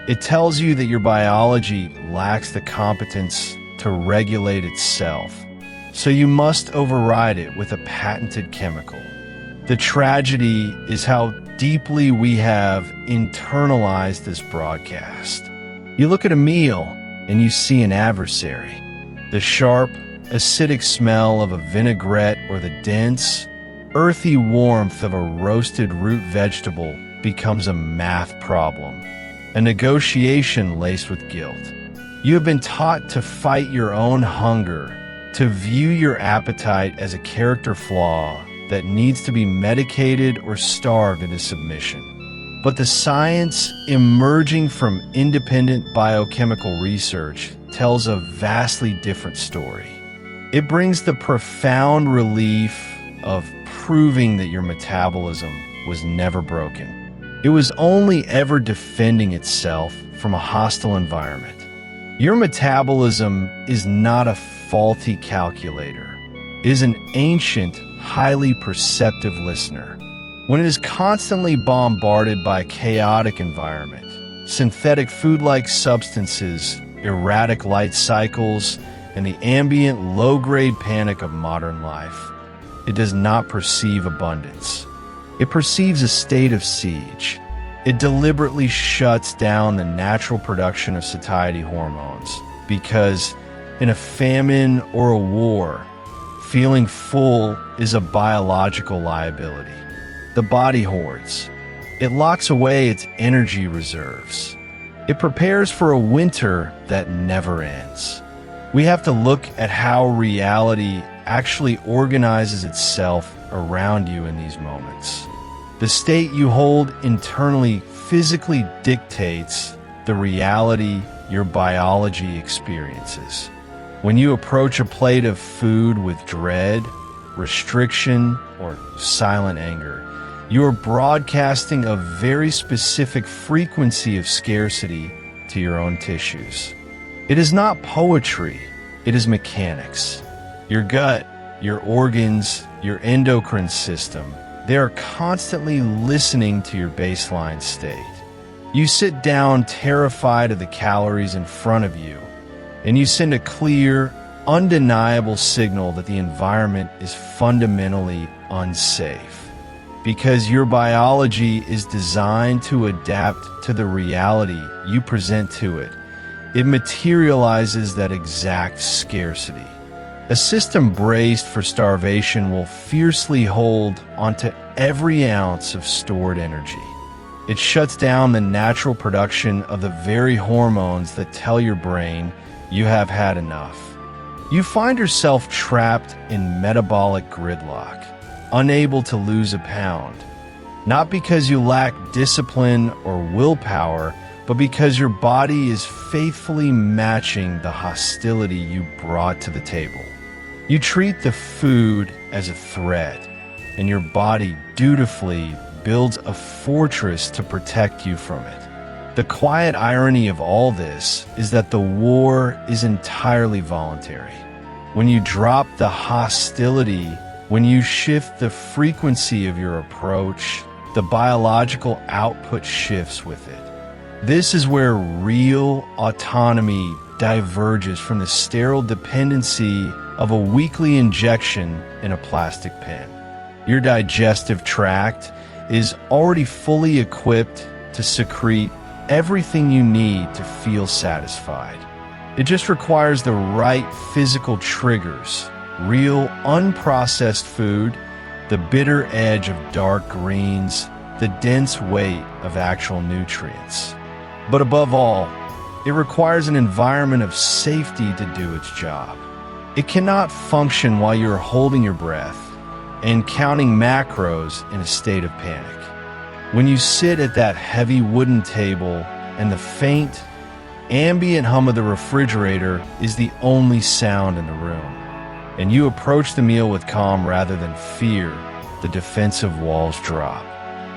It tells you that your biology lacks the competence to regulate itself, so you must override it with a patented chemical. The tragedy is how deeply we have internalized this broadcast. You look at a meal and you see an adversary. The sharp, acidic smell of a vinaigrette or the dense, earthy warmth of a roasted root vegetable becomes a math problem, a negotiation laced with guilt. You have been taught to fight your own hunger, to view your appetite as a character flaw that needs to be medicated or starved into submission. But the science emerging from independent biochemical research tells a vastly different story. It brings the profound relief of proving that your metabolism was never broken. It was only ever defending itself from a hostile environment. Your metabolism is not a faulty calculator. It is an ancient, highly perceptive listener. When it is constantly bombarded by a chaotic environment, synthetic food-like substances, erratic light cycles, and the ambient low-grade panic of modern life, it does not perceive abundance. It perceives a state of siege. It deliberately shuts down the natural production of satiety hormones because in a famine or a war, feeling full is a biological liability. The body hoards. It locks away its energy reserves. It prepares for a winter that never ends. We have to look at how reality actually organizes itself around you in these moments. The state you hold internally physically dictates the reality your biology experiences. When you approach a plate of food with dread, restriction, or silent anger, you are broadcasting a very specific frequency of scarcity to your own tissues. It is not poetry, it is mechanics. Your gut, your organs, your endocrine system, they are constantly listening to your baseline state. You sit down terrified of the calories in front of you, and you send a clear, undeniable signal that the environment is fundamentally unsafe. Because your biology is designed to adapt to the reality you present to it, it materializes that exact scarcity. A system braced for starvation will fiercely hold onto every ounce of stored energy. It shuts down the natural production of the very hormones that tell your brain you have had enough. You find yourself trapped in metabolic gridlock, unable to lose a pound, not because you lack discipline or willpower, but because your body is faithfully matching the hostility you brought to the table. You treat the food as a threat, and your body dutifully builds a fortress to protect you from it. The quiet irony of all this is that the war is entirely voluntary. When you drop the hostility, when you shift the frequency of your approach, the biological output shifts with it. This is where real autonomy diverges from the sterile dependency of a weekly injection in a plastic pen. Your digestive tract is already fully equipped to secrete everything you need to feel satisfied. It just requires the right physical triggers, real unprocessed food, the bitter edge of dark greens, the dense weight of actual nutrients. But above all, it requires an environment of safety to do its job. It cannot function while you're holding your breath and counting macros in a state of panic. When you sit at that heavy wooden table and the faint, ambient hum of the refrigerator is the only sound in the room, and you approach the meal with calm rather than fear, the defensive walls drop.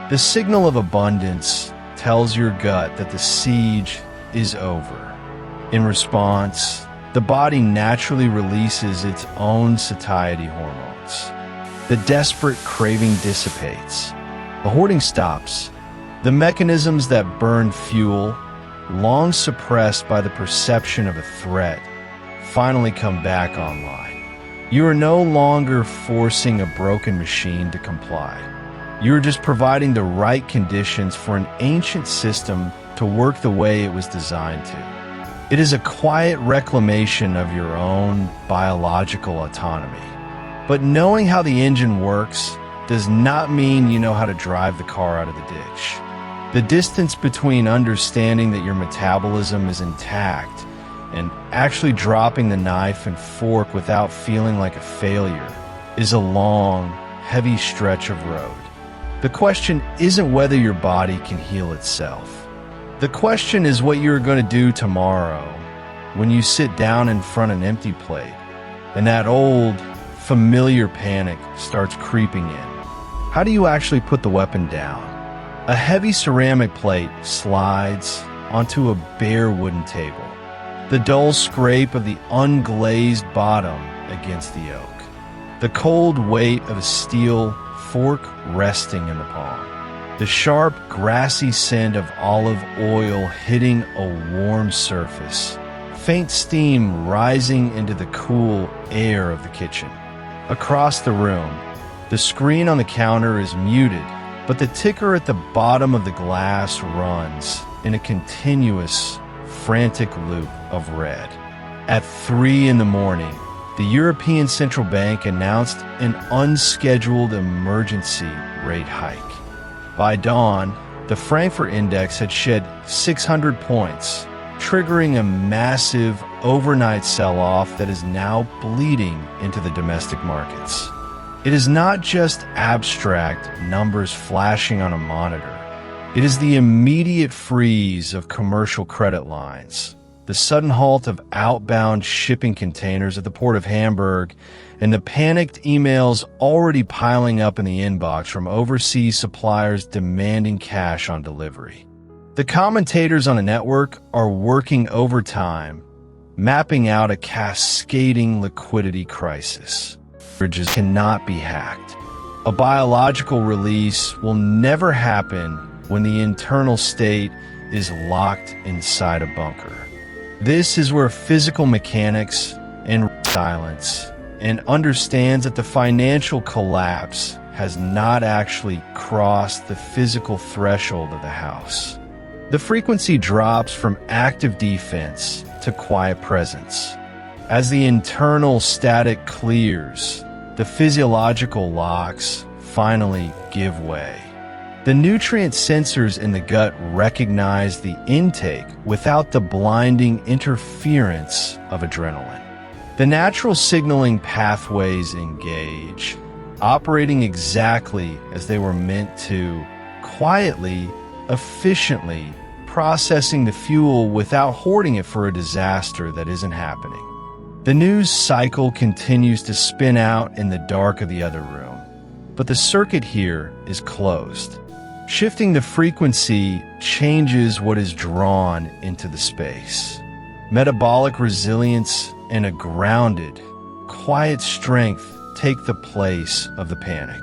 The signal of abundance tells your gut that the siege is over. In response, the body naturally releases its own satiety hormones. The desperate craving dissipates. The hoarding stops. The mechanisms that burn fuel, long suppressed by the perception of a threat, finally come back online. You are no longer forcing a broken machine to comply. You are just providing the right conditions for an ancient system to work the way it was designed to. It is a quiet reclamation of your own biological autonomy. But knowing how the engine works does not mean you know how to drive the car out of the ditch. The distance between understanding that your metabolism is intact and actually dropping the knife and fork without feeling like a failure is a long, heavy stretch of road. The question isn't whether your body can heal itself. The question is what you're going to do tomorrow when you sit down in front of an empty plate and that old, familiar panic starts creeping in. How do you actually put the weapon down? A heavy ceramic plate slides onto a bare wooden table, the dull scrape of the unglazed bottom against the oak, the cold weight of a steel fork resting in the palm, the sharp, grassy scent of olive oil hitting a warm surface, faint steam rising into the cool air of the kitchen. Across the room, the screen on the counter is muted, but the ticker at the bottom of the glass runs in a continuous, frantic loop of red. At 3 in the morning, the European Central Bank announced an unscheduled emergency rate hike. By dawn, the Frankfurt Index had shed 600 points, triggering a massive overnight sell-off that is now bleeding into the domestic markets. It is not just abstract numbers flashing on a monitor. It is the immediate freeze of commercial credit lines, the sudden halt of outbound shipping containers at the port of Hamburg, and the panicked emails already piling up in the inbox from overseas suppliers demanding cash on delivery. The commentators on the network are working overtime, mapping out a cascading liquidity crisis. Bridges cannot be hacked. A biological release will never happen when the internal state is locked inside a bunker. This is where physical mechanics and silence and understands that the financial collapse has not actually crossed the physical threshold of the house. The frequency drops from active defense to quiet presence. As the internal static clears, the physiological locks finally give way. The nutrient sensors in the gut recognize the intake without the blinding interference of adrenaline. The natural signaling pathways engage, operating exactly as they were meant to, quietly, efficiently, processing the fuel without hoarding it for a disaster that isn't happening. The news cycle continues to spin out in the dark of the other room, but the circuit here is closed. Shifting the frequency changes what is drawn into the space. Metabolic resilience and a grounded, quiet strength take the place of the panic.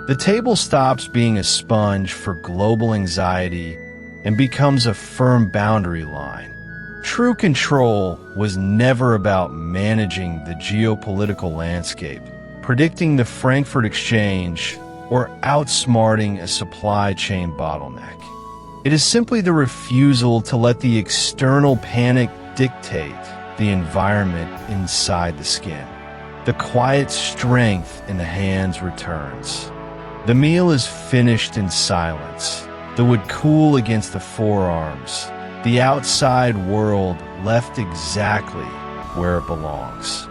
The table stops being a sponge for global anxiety and becomes a firm boundary line. True control was never about managing the geopolitical landscape, predicting the Frankfurt Exchange, or outsmarting a supply chain bottleneck. It is simply the refusal to let the external panic dictate the environment inside the skin. The quiet strength in the hands returns. The meal is finished in silence. The wood cool against the forearms. The outside world left exactly where it belongs.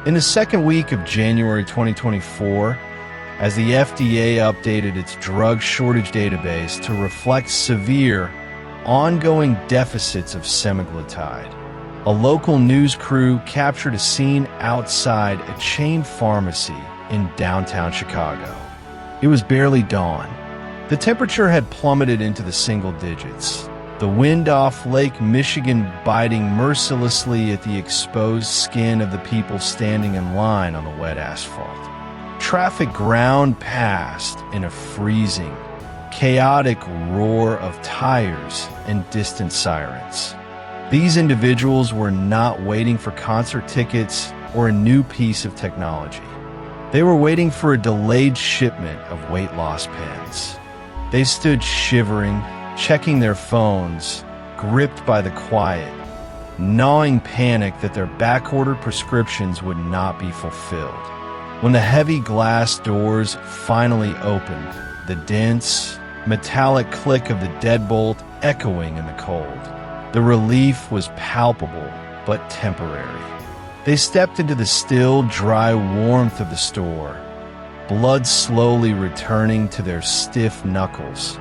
In the second week of January 2024, as the FDA updated its drug shortage database to reflect severe, ongoing deficits of semaglutide, a local news crew captured a scene outside a chain pharmacy in downtown Chicago. It was barely dawn. The temperature had plummeted into the single digits, the wind off Lake Michigan biting mercilessly at the exposed skin of the people standing in line on the wet asphalt. Traffic ground past in a freezing, chaotic roar of tires and distant sirens. These individuals were not waiting for concert tickets or a new piece of technology. They were waiting for a delayed shipment of weight loss pens. They stood shivering, checking their phones, gripped by the quiet, gnawing panic that their backordered prescriptions would not be fulfilled. When the heavy glass doors finally opened, the dense, metallic click of the deadbolt echoing in the cold, the relief was palpable but temporary. They stepped into the still, dry warmth of the store, blood slowly returning to their stiff knuckles,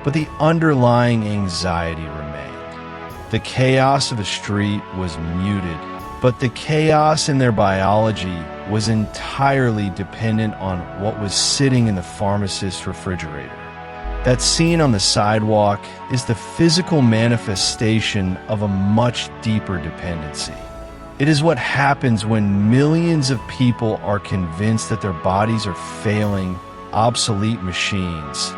but the underlying anxiety remained. The chaos of the street was muted, but the chaos in their biology was entirely dependent on what was sitting in the pharmacist's refrigerator. That scene on the sidewalk is the physical manifestation of a much deeper dependency. It is what happens when millions of people are convinced that their bodies are failing, obsolete machines,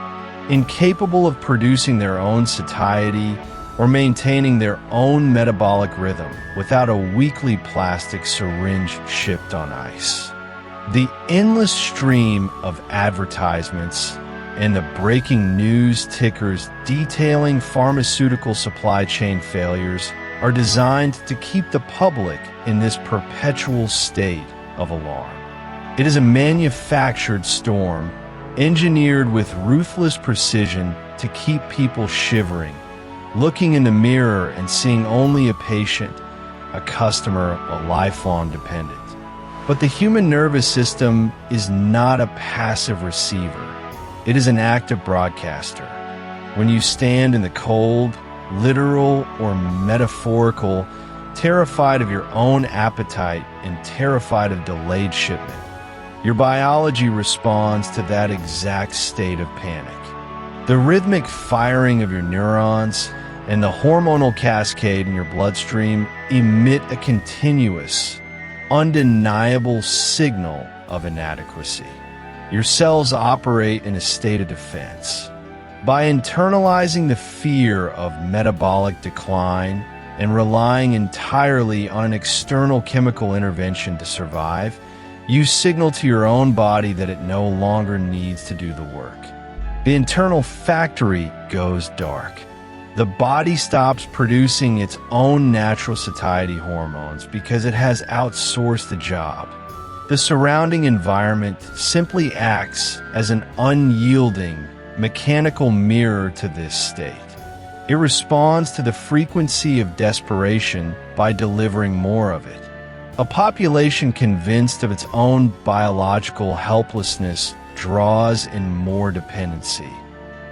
incapable of producing their own satiety or maintaining their own metabolic rhythm without a weekly plastic syringe shipped on ice. The endless stream of advertisements and the breaking news tickers detailing pharmaceutical supply chain failures are designed to keep the public in this perpetual state of alarm. It is a manufactured storm, engineered with ruthless precision to keep people shivering, looking in the mirror and seeing only a patient, a customer, a lifelong dependent. But the human nervous system is not a passive receiver. It is an active broadcaster. When you stand in the cold, literal or metaphorical, terrified of your own appetite and terrified of delayed shipment, your biology responds to that exact state of panic. The rhythmic firing of your neurons and the hormonal cascade in your bloodstream emit a continuous, undeniable signal of inadequacy. Your cells operate in a state of defense. By internalizing the fear of metabolic decline and relying entirely on an external chemical intervention to survive, you signal to your own body that it no longer needs to do the work. The internal factory goes dark. The body stops producing its own natural satiety hormones because it has outsourced the job. The surrounding environment simply acts as an unyielding, mechanical mirror to this state. It responds to the frequency of desperation by delivering more of it. A population convinced of its own biological helplessness draws in more dependency,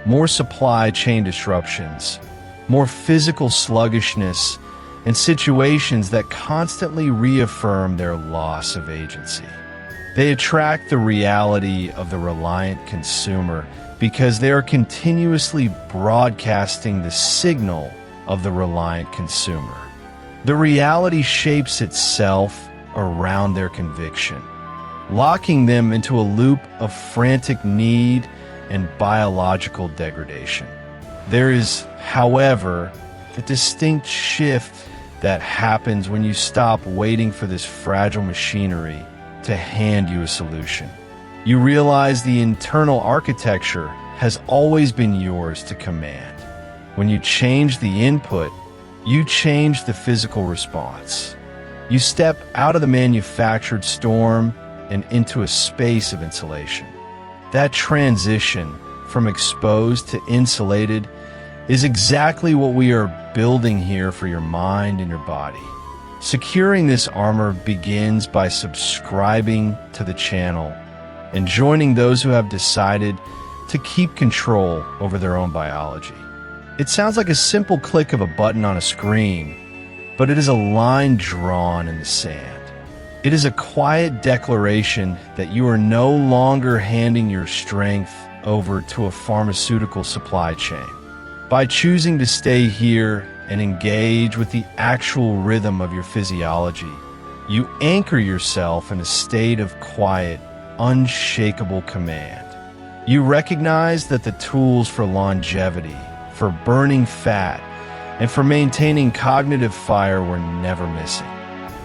more supply chain disruptions, more physical sluggishness, and situations that constantly reaffirm their loss of agency. They attract the reality of the reliant consumer because they are continuously broadcasting the signal of the reliant consumer. The reality shapes itself around their conviction, locking them into a loop of frantic need and biological degradation. There is, however, a distinct shift that happens when you stop waiting for this fragile machinery to hand you a solution. You realize the internal architecture has always been yours to command. When you change the input, you change the physical response. You step out of the manufactured storm and into a space of insulation. That transition from exposed to insulated is exactly what we are building here for your mind and your body. Securing this armor begins by subscribing to the channel and joining those who have decided to keep control over their own biology. It sounds like a simple click of a button on a screen, but it is a line drawn in the sand. It is a quiet declaration that you are no longer handing your strength over to a pharmaceutical supply chain. By choosing to stay here and engage with the actual rhythm of your physiology, you anchor yourself in a state of quiet, unshakable command. You recognize that the tools for longevity, for burning fat, and for maintaining cognitive fire were never missing.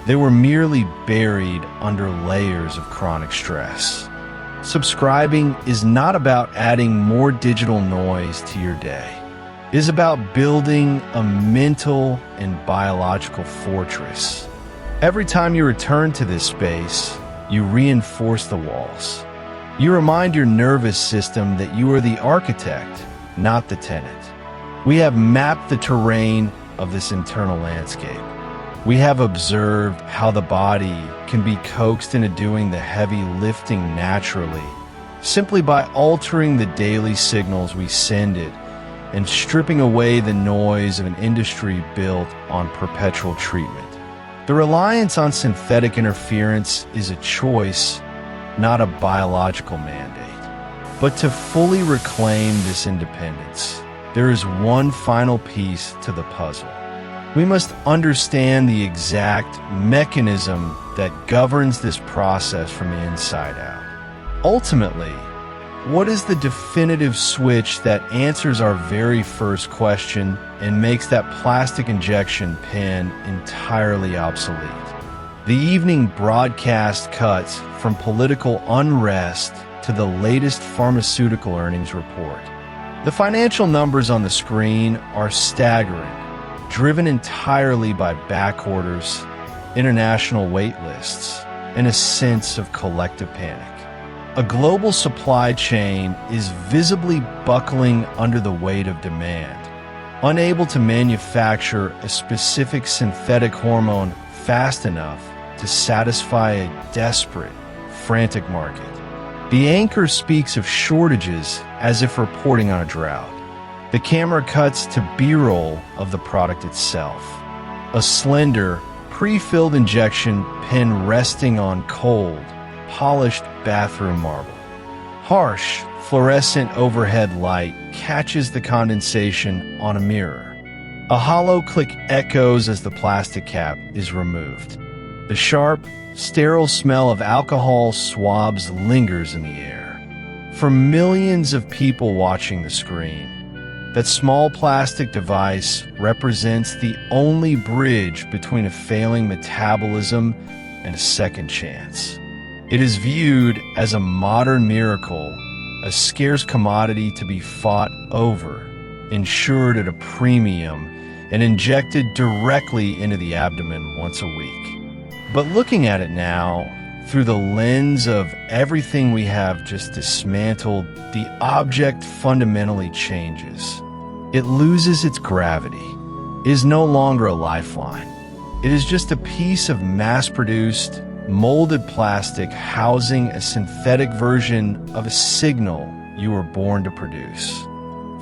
They were merely buried under layers of chronic stress. Subscribing is not about adding more digital noise to your day. It is about building a mental and biological fortress. Every time you return to this space, you reinforce the walls. You remind your nervous system that you are the architect, not the tenant. We have mapped the terrain of this internal landscape. We have observed how the body can be coaxed into doing the heavy lifting naturally, simply by altering the daily signals we send it and stripping away the noise of an industry built on perpetual treatment. The reliance on synthetic interference is a choice, not a biological mandate. But to fully reclaim this independence, there is one final piece to the puzzle. We must understand the exact mechanism that governs this process from the inside out. Ultimately, what is the definitive switch that answers our very first question and makes that plastic injection pen entirely obsolete? The evening broadcast cuts from political unrest to the latest pharmaceutical earnings report. The financial numbers on the screen are staggering, driven entirely by back orders, international wait lists, and a sense of collective panic. A global supply chain is visibly buckling under the weight of demand, unable to manufacture a specific synthetic hormone fast enough to satisfy a desperate, frantic market. The anchor speaks of shortages as if reporting on a drought. The camera cuts to B-roll of the product itself. A slender, pre-filled injection pen resting on cold, polished bathroom marble. Harsh, fluorescent overhead light catches the condensation on a mirror. A hollow click echoes as the plastic cap is removed. The sharp, sterile smell of alcohol swabs lingers in the air. For millions of people watching the screen, that small plastic device represents the only bridge between a failing metabolism and a second chance. It is viewed as a modern miracle, a scarce commodity to be fought over, insured at a premium, and injected directly into the abdomen once a week. But looking at it now, through the lens of everything we have just dismantled, the object fundamentally changes. It loses its gravity. It is no longer a lifeline. It is just a piece of mass-produced, molded plastic housing a synthetic version of a signal you were born to produce.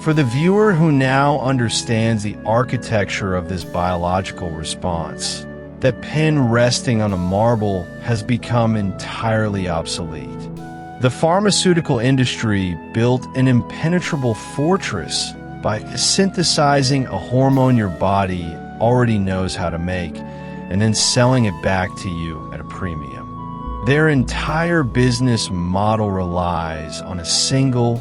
For the viewer who now understands the architecture of this biological response, that pen resting on a marble has become entirely obsolete. The pharmaceutical industry built an impenetrable fortress by synthesizing a hormone your body already knows how to make and then selling it back to you at a premium. Their entire business model relies on a single,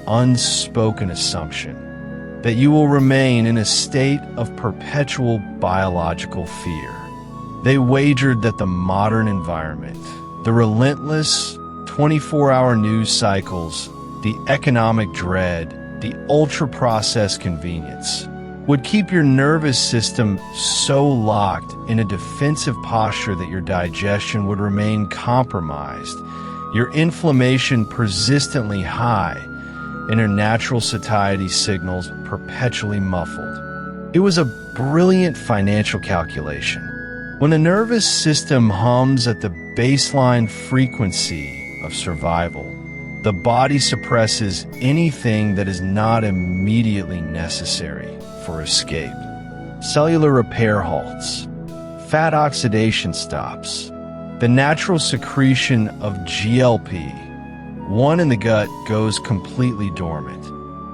unspoken assumption that you will remain in a state of perpetual biological fear. They wagered that the modern environment, the relentless 24-hour news cycles, the economic dread, the ultra-processed convenience, would keep your nervous system so locked in a defensive posture that your digestion would remain compromised, your inflammation persistently high, and your natural satiety signals perpetually muffled. It was a brilliant financial calculation. When the nervous system hums at the baseline frequency of survival, the body suppresses anything that is not immediately necessary for escape. Cellular repair halts. Fat oxidation stops. The natural secretion of GLP-1 in the gut goes completely dormant.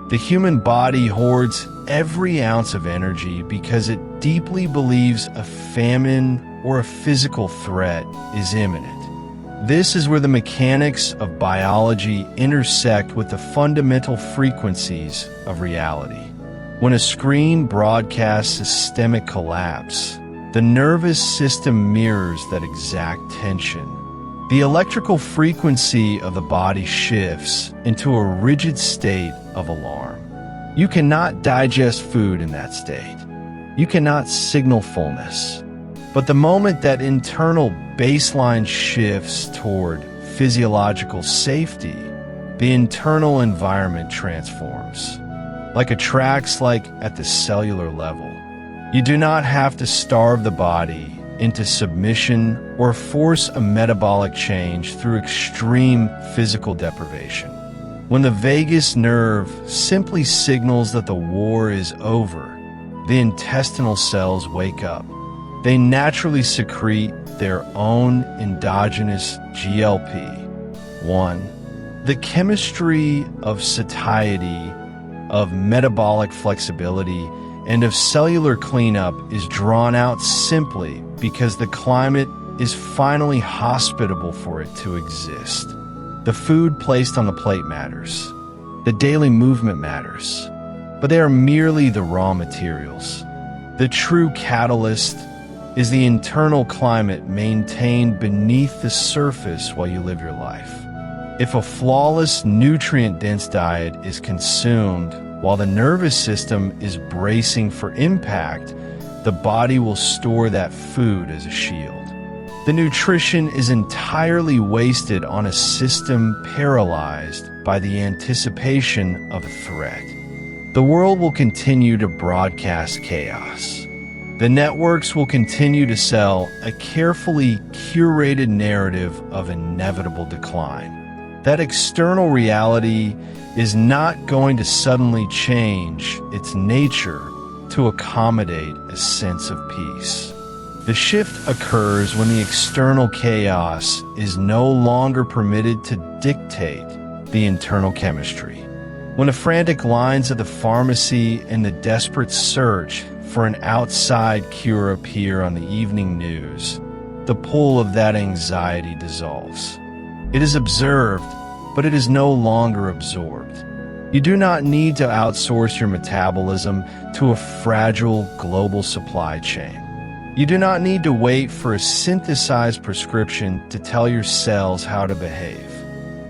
The human body hoards every ounce of energy because it deeply believes a famine or a physical threat is imminent. This is where the mechanics of biology intersect with the fundamental frequencies of reality. When a screen broadcasts systemic collapse, the nervous system mirrors that exact tension. The electrical frequency of the body shifts into a rigid state of alarm. You cannot digest food in that state. You cannot signal fullness. But the moment that internal baseline shifts toward physiological safety, the internal environment transforms. Like attracts like at the cellular level. You do not have to starve the body into submission or force a metabolic change through extreme physical deprivation. When the vagus nerve simply signals that the war is over, the intestinal cells wake up. They naturally secrete their own endogenous GLP-1. The chemistry of satiety, of metabolic flexibility, and of cellular cleanup is drawn out simply because the climate is finally hospitable for it to exist. The food placed on the plate matters. The daily movement matters. But they are merely the raw materials. The true catalyst is the internal climate maintained beneath the surface while you live your life. If a flawless, nutrient-dense diet is consumed while the nervous system is bracing for impact, the body will store that food as a shield. The nutrition is entirely wasted on a system paralyzed by the anticipation of a threat. The world will continue to broadcast chaos. The networks will continue to sell a carefully curated narrative of inevitable decline. That external reality is not going to suddenly change its nature to accommodate a sense of peace. The shift occurs when the external chaos is no longer permitted to dictate the internal chemistry. When the frantic lines of the pharmacy and the desperate search for an outside cure appear on the evening news, the pull of that anxiety dissolves. It is observed, but it is no longer absorbed. You do not need to outsource your metabolism to a fragile global supply chain. You do not need to wait for a synthesized prescription to tell your cells how to behave.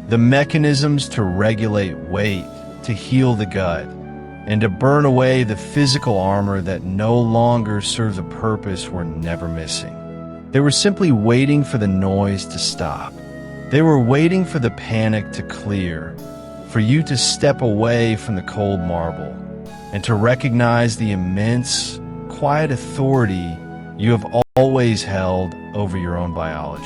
The mechanisms to regulate weight, to heal the gut, and to burn away the physical armor that no longer serves a purpose were never missing. They were simply waiting for the noise to stop. They were waiting for the panic to clear, for you to step away from the cold marble, and to recognize the immense, quiet authority you have always held over your own biology.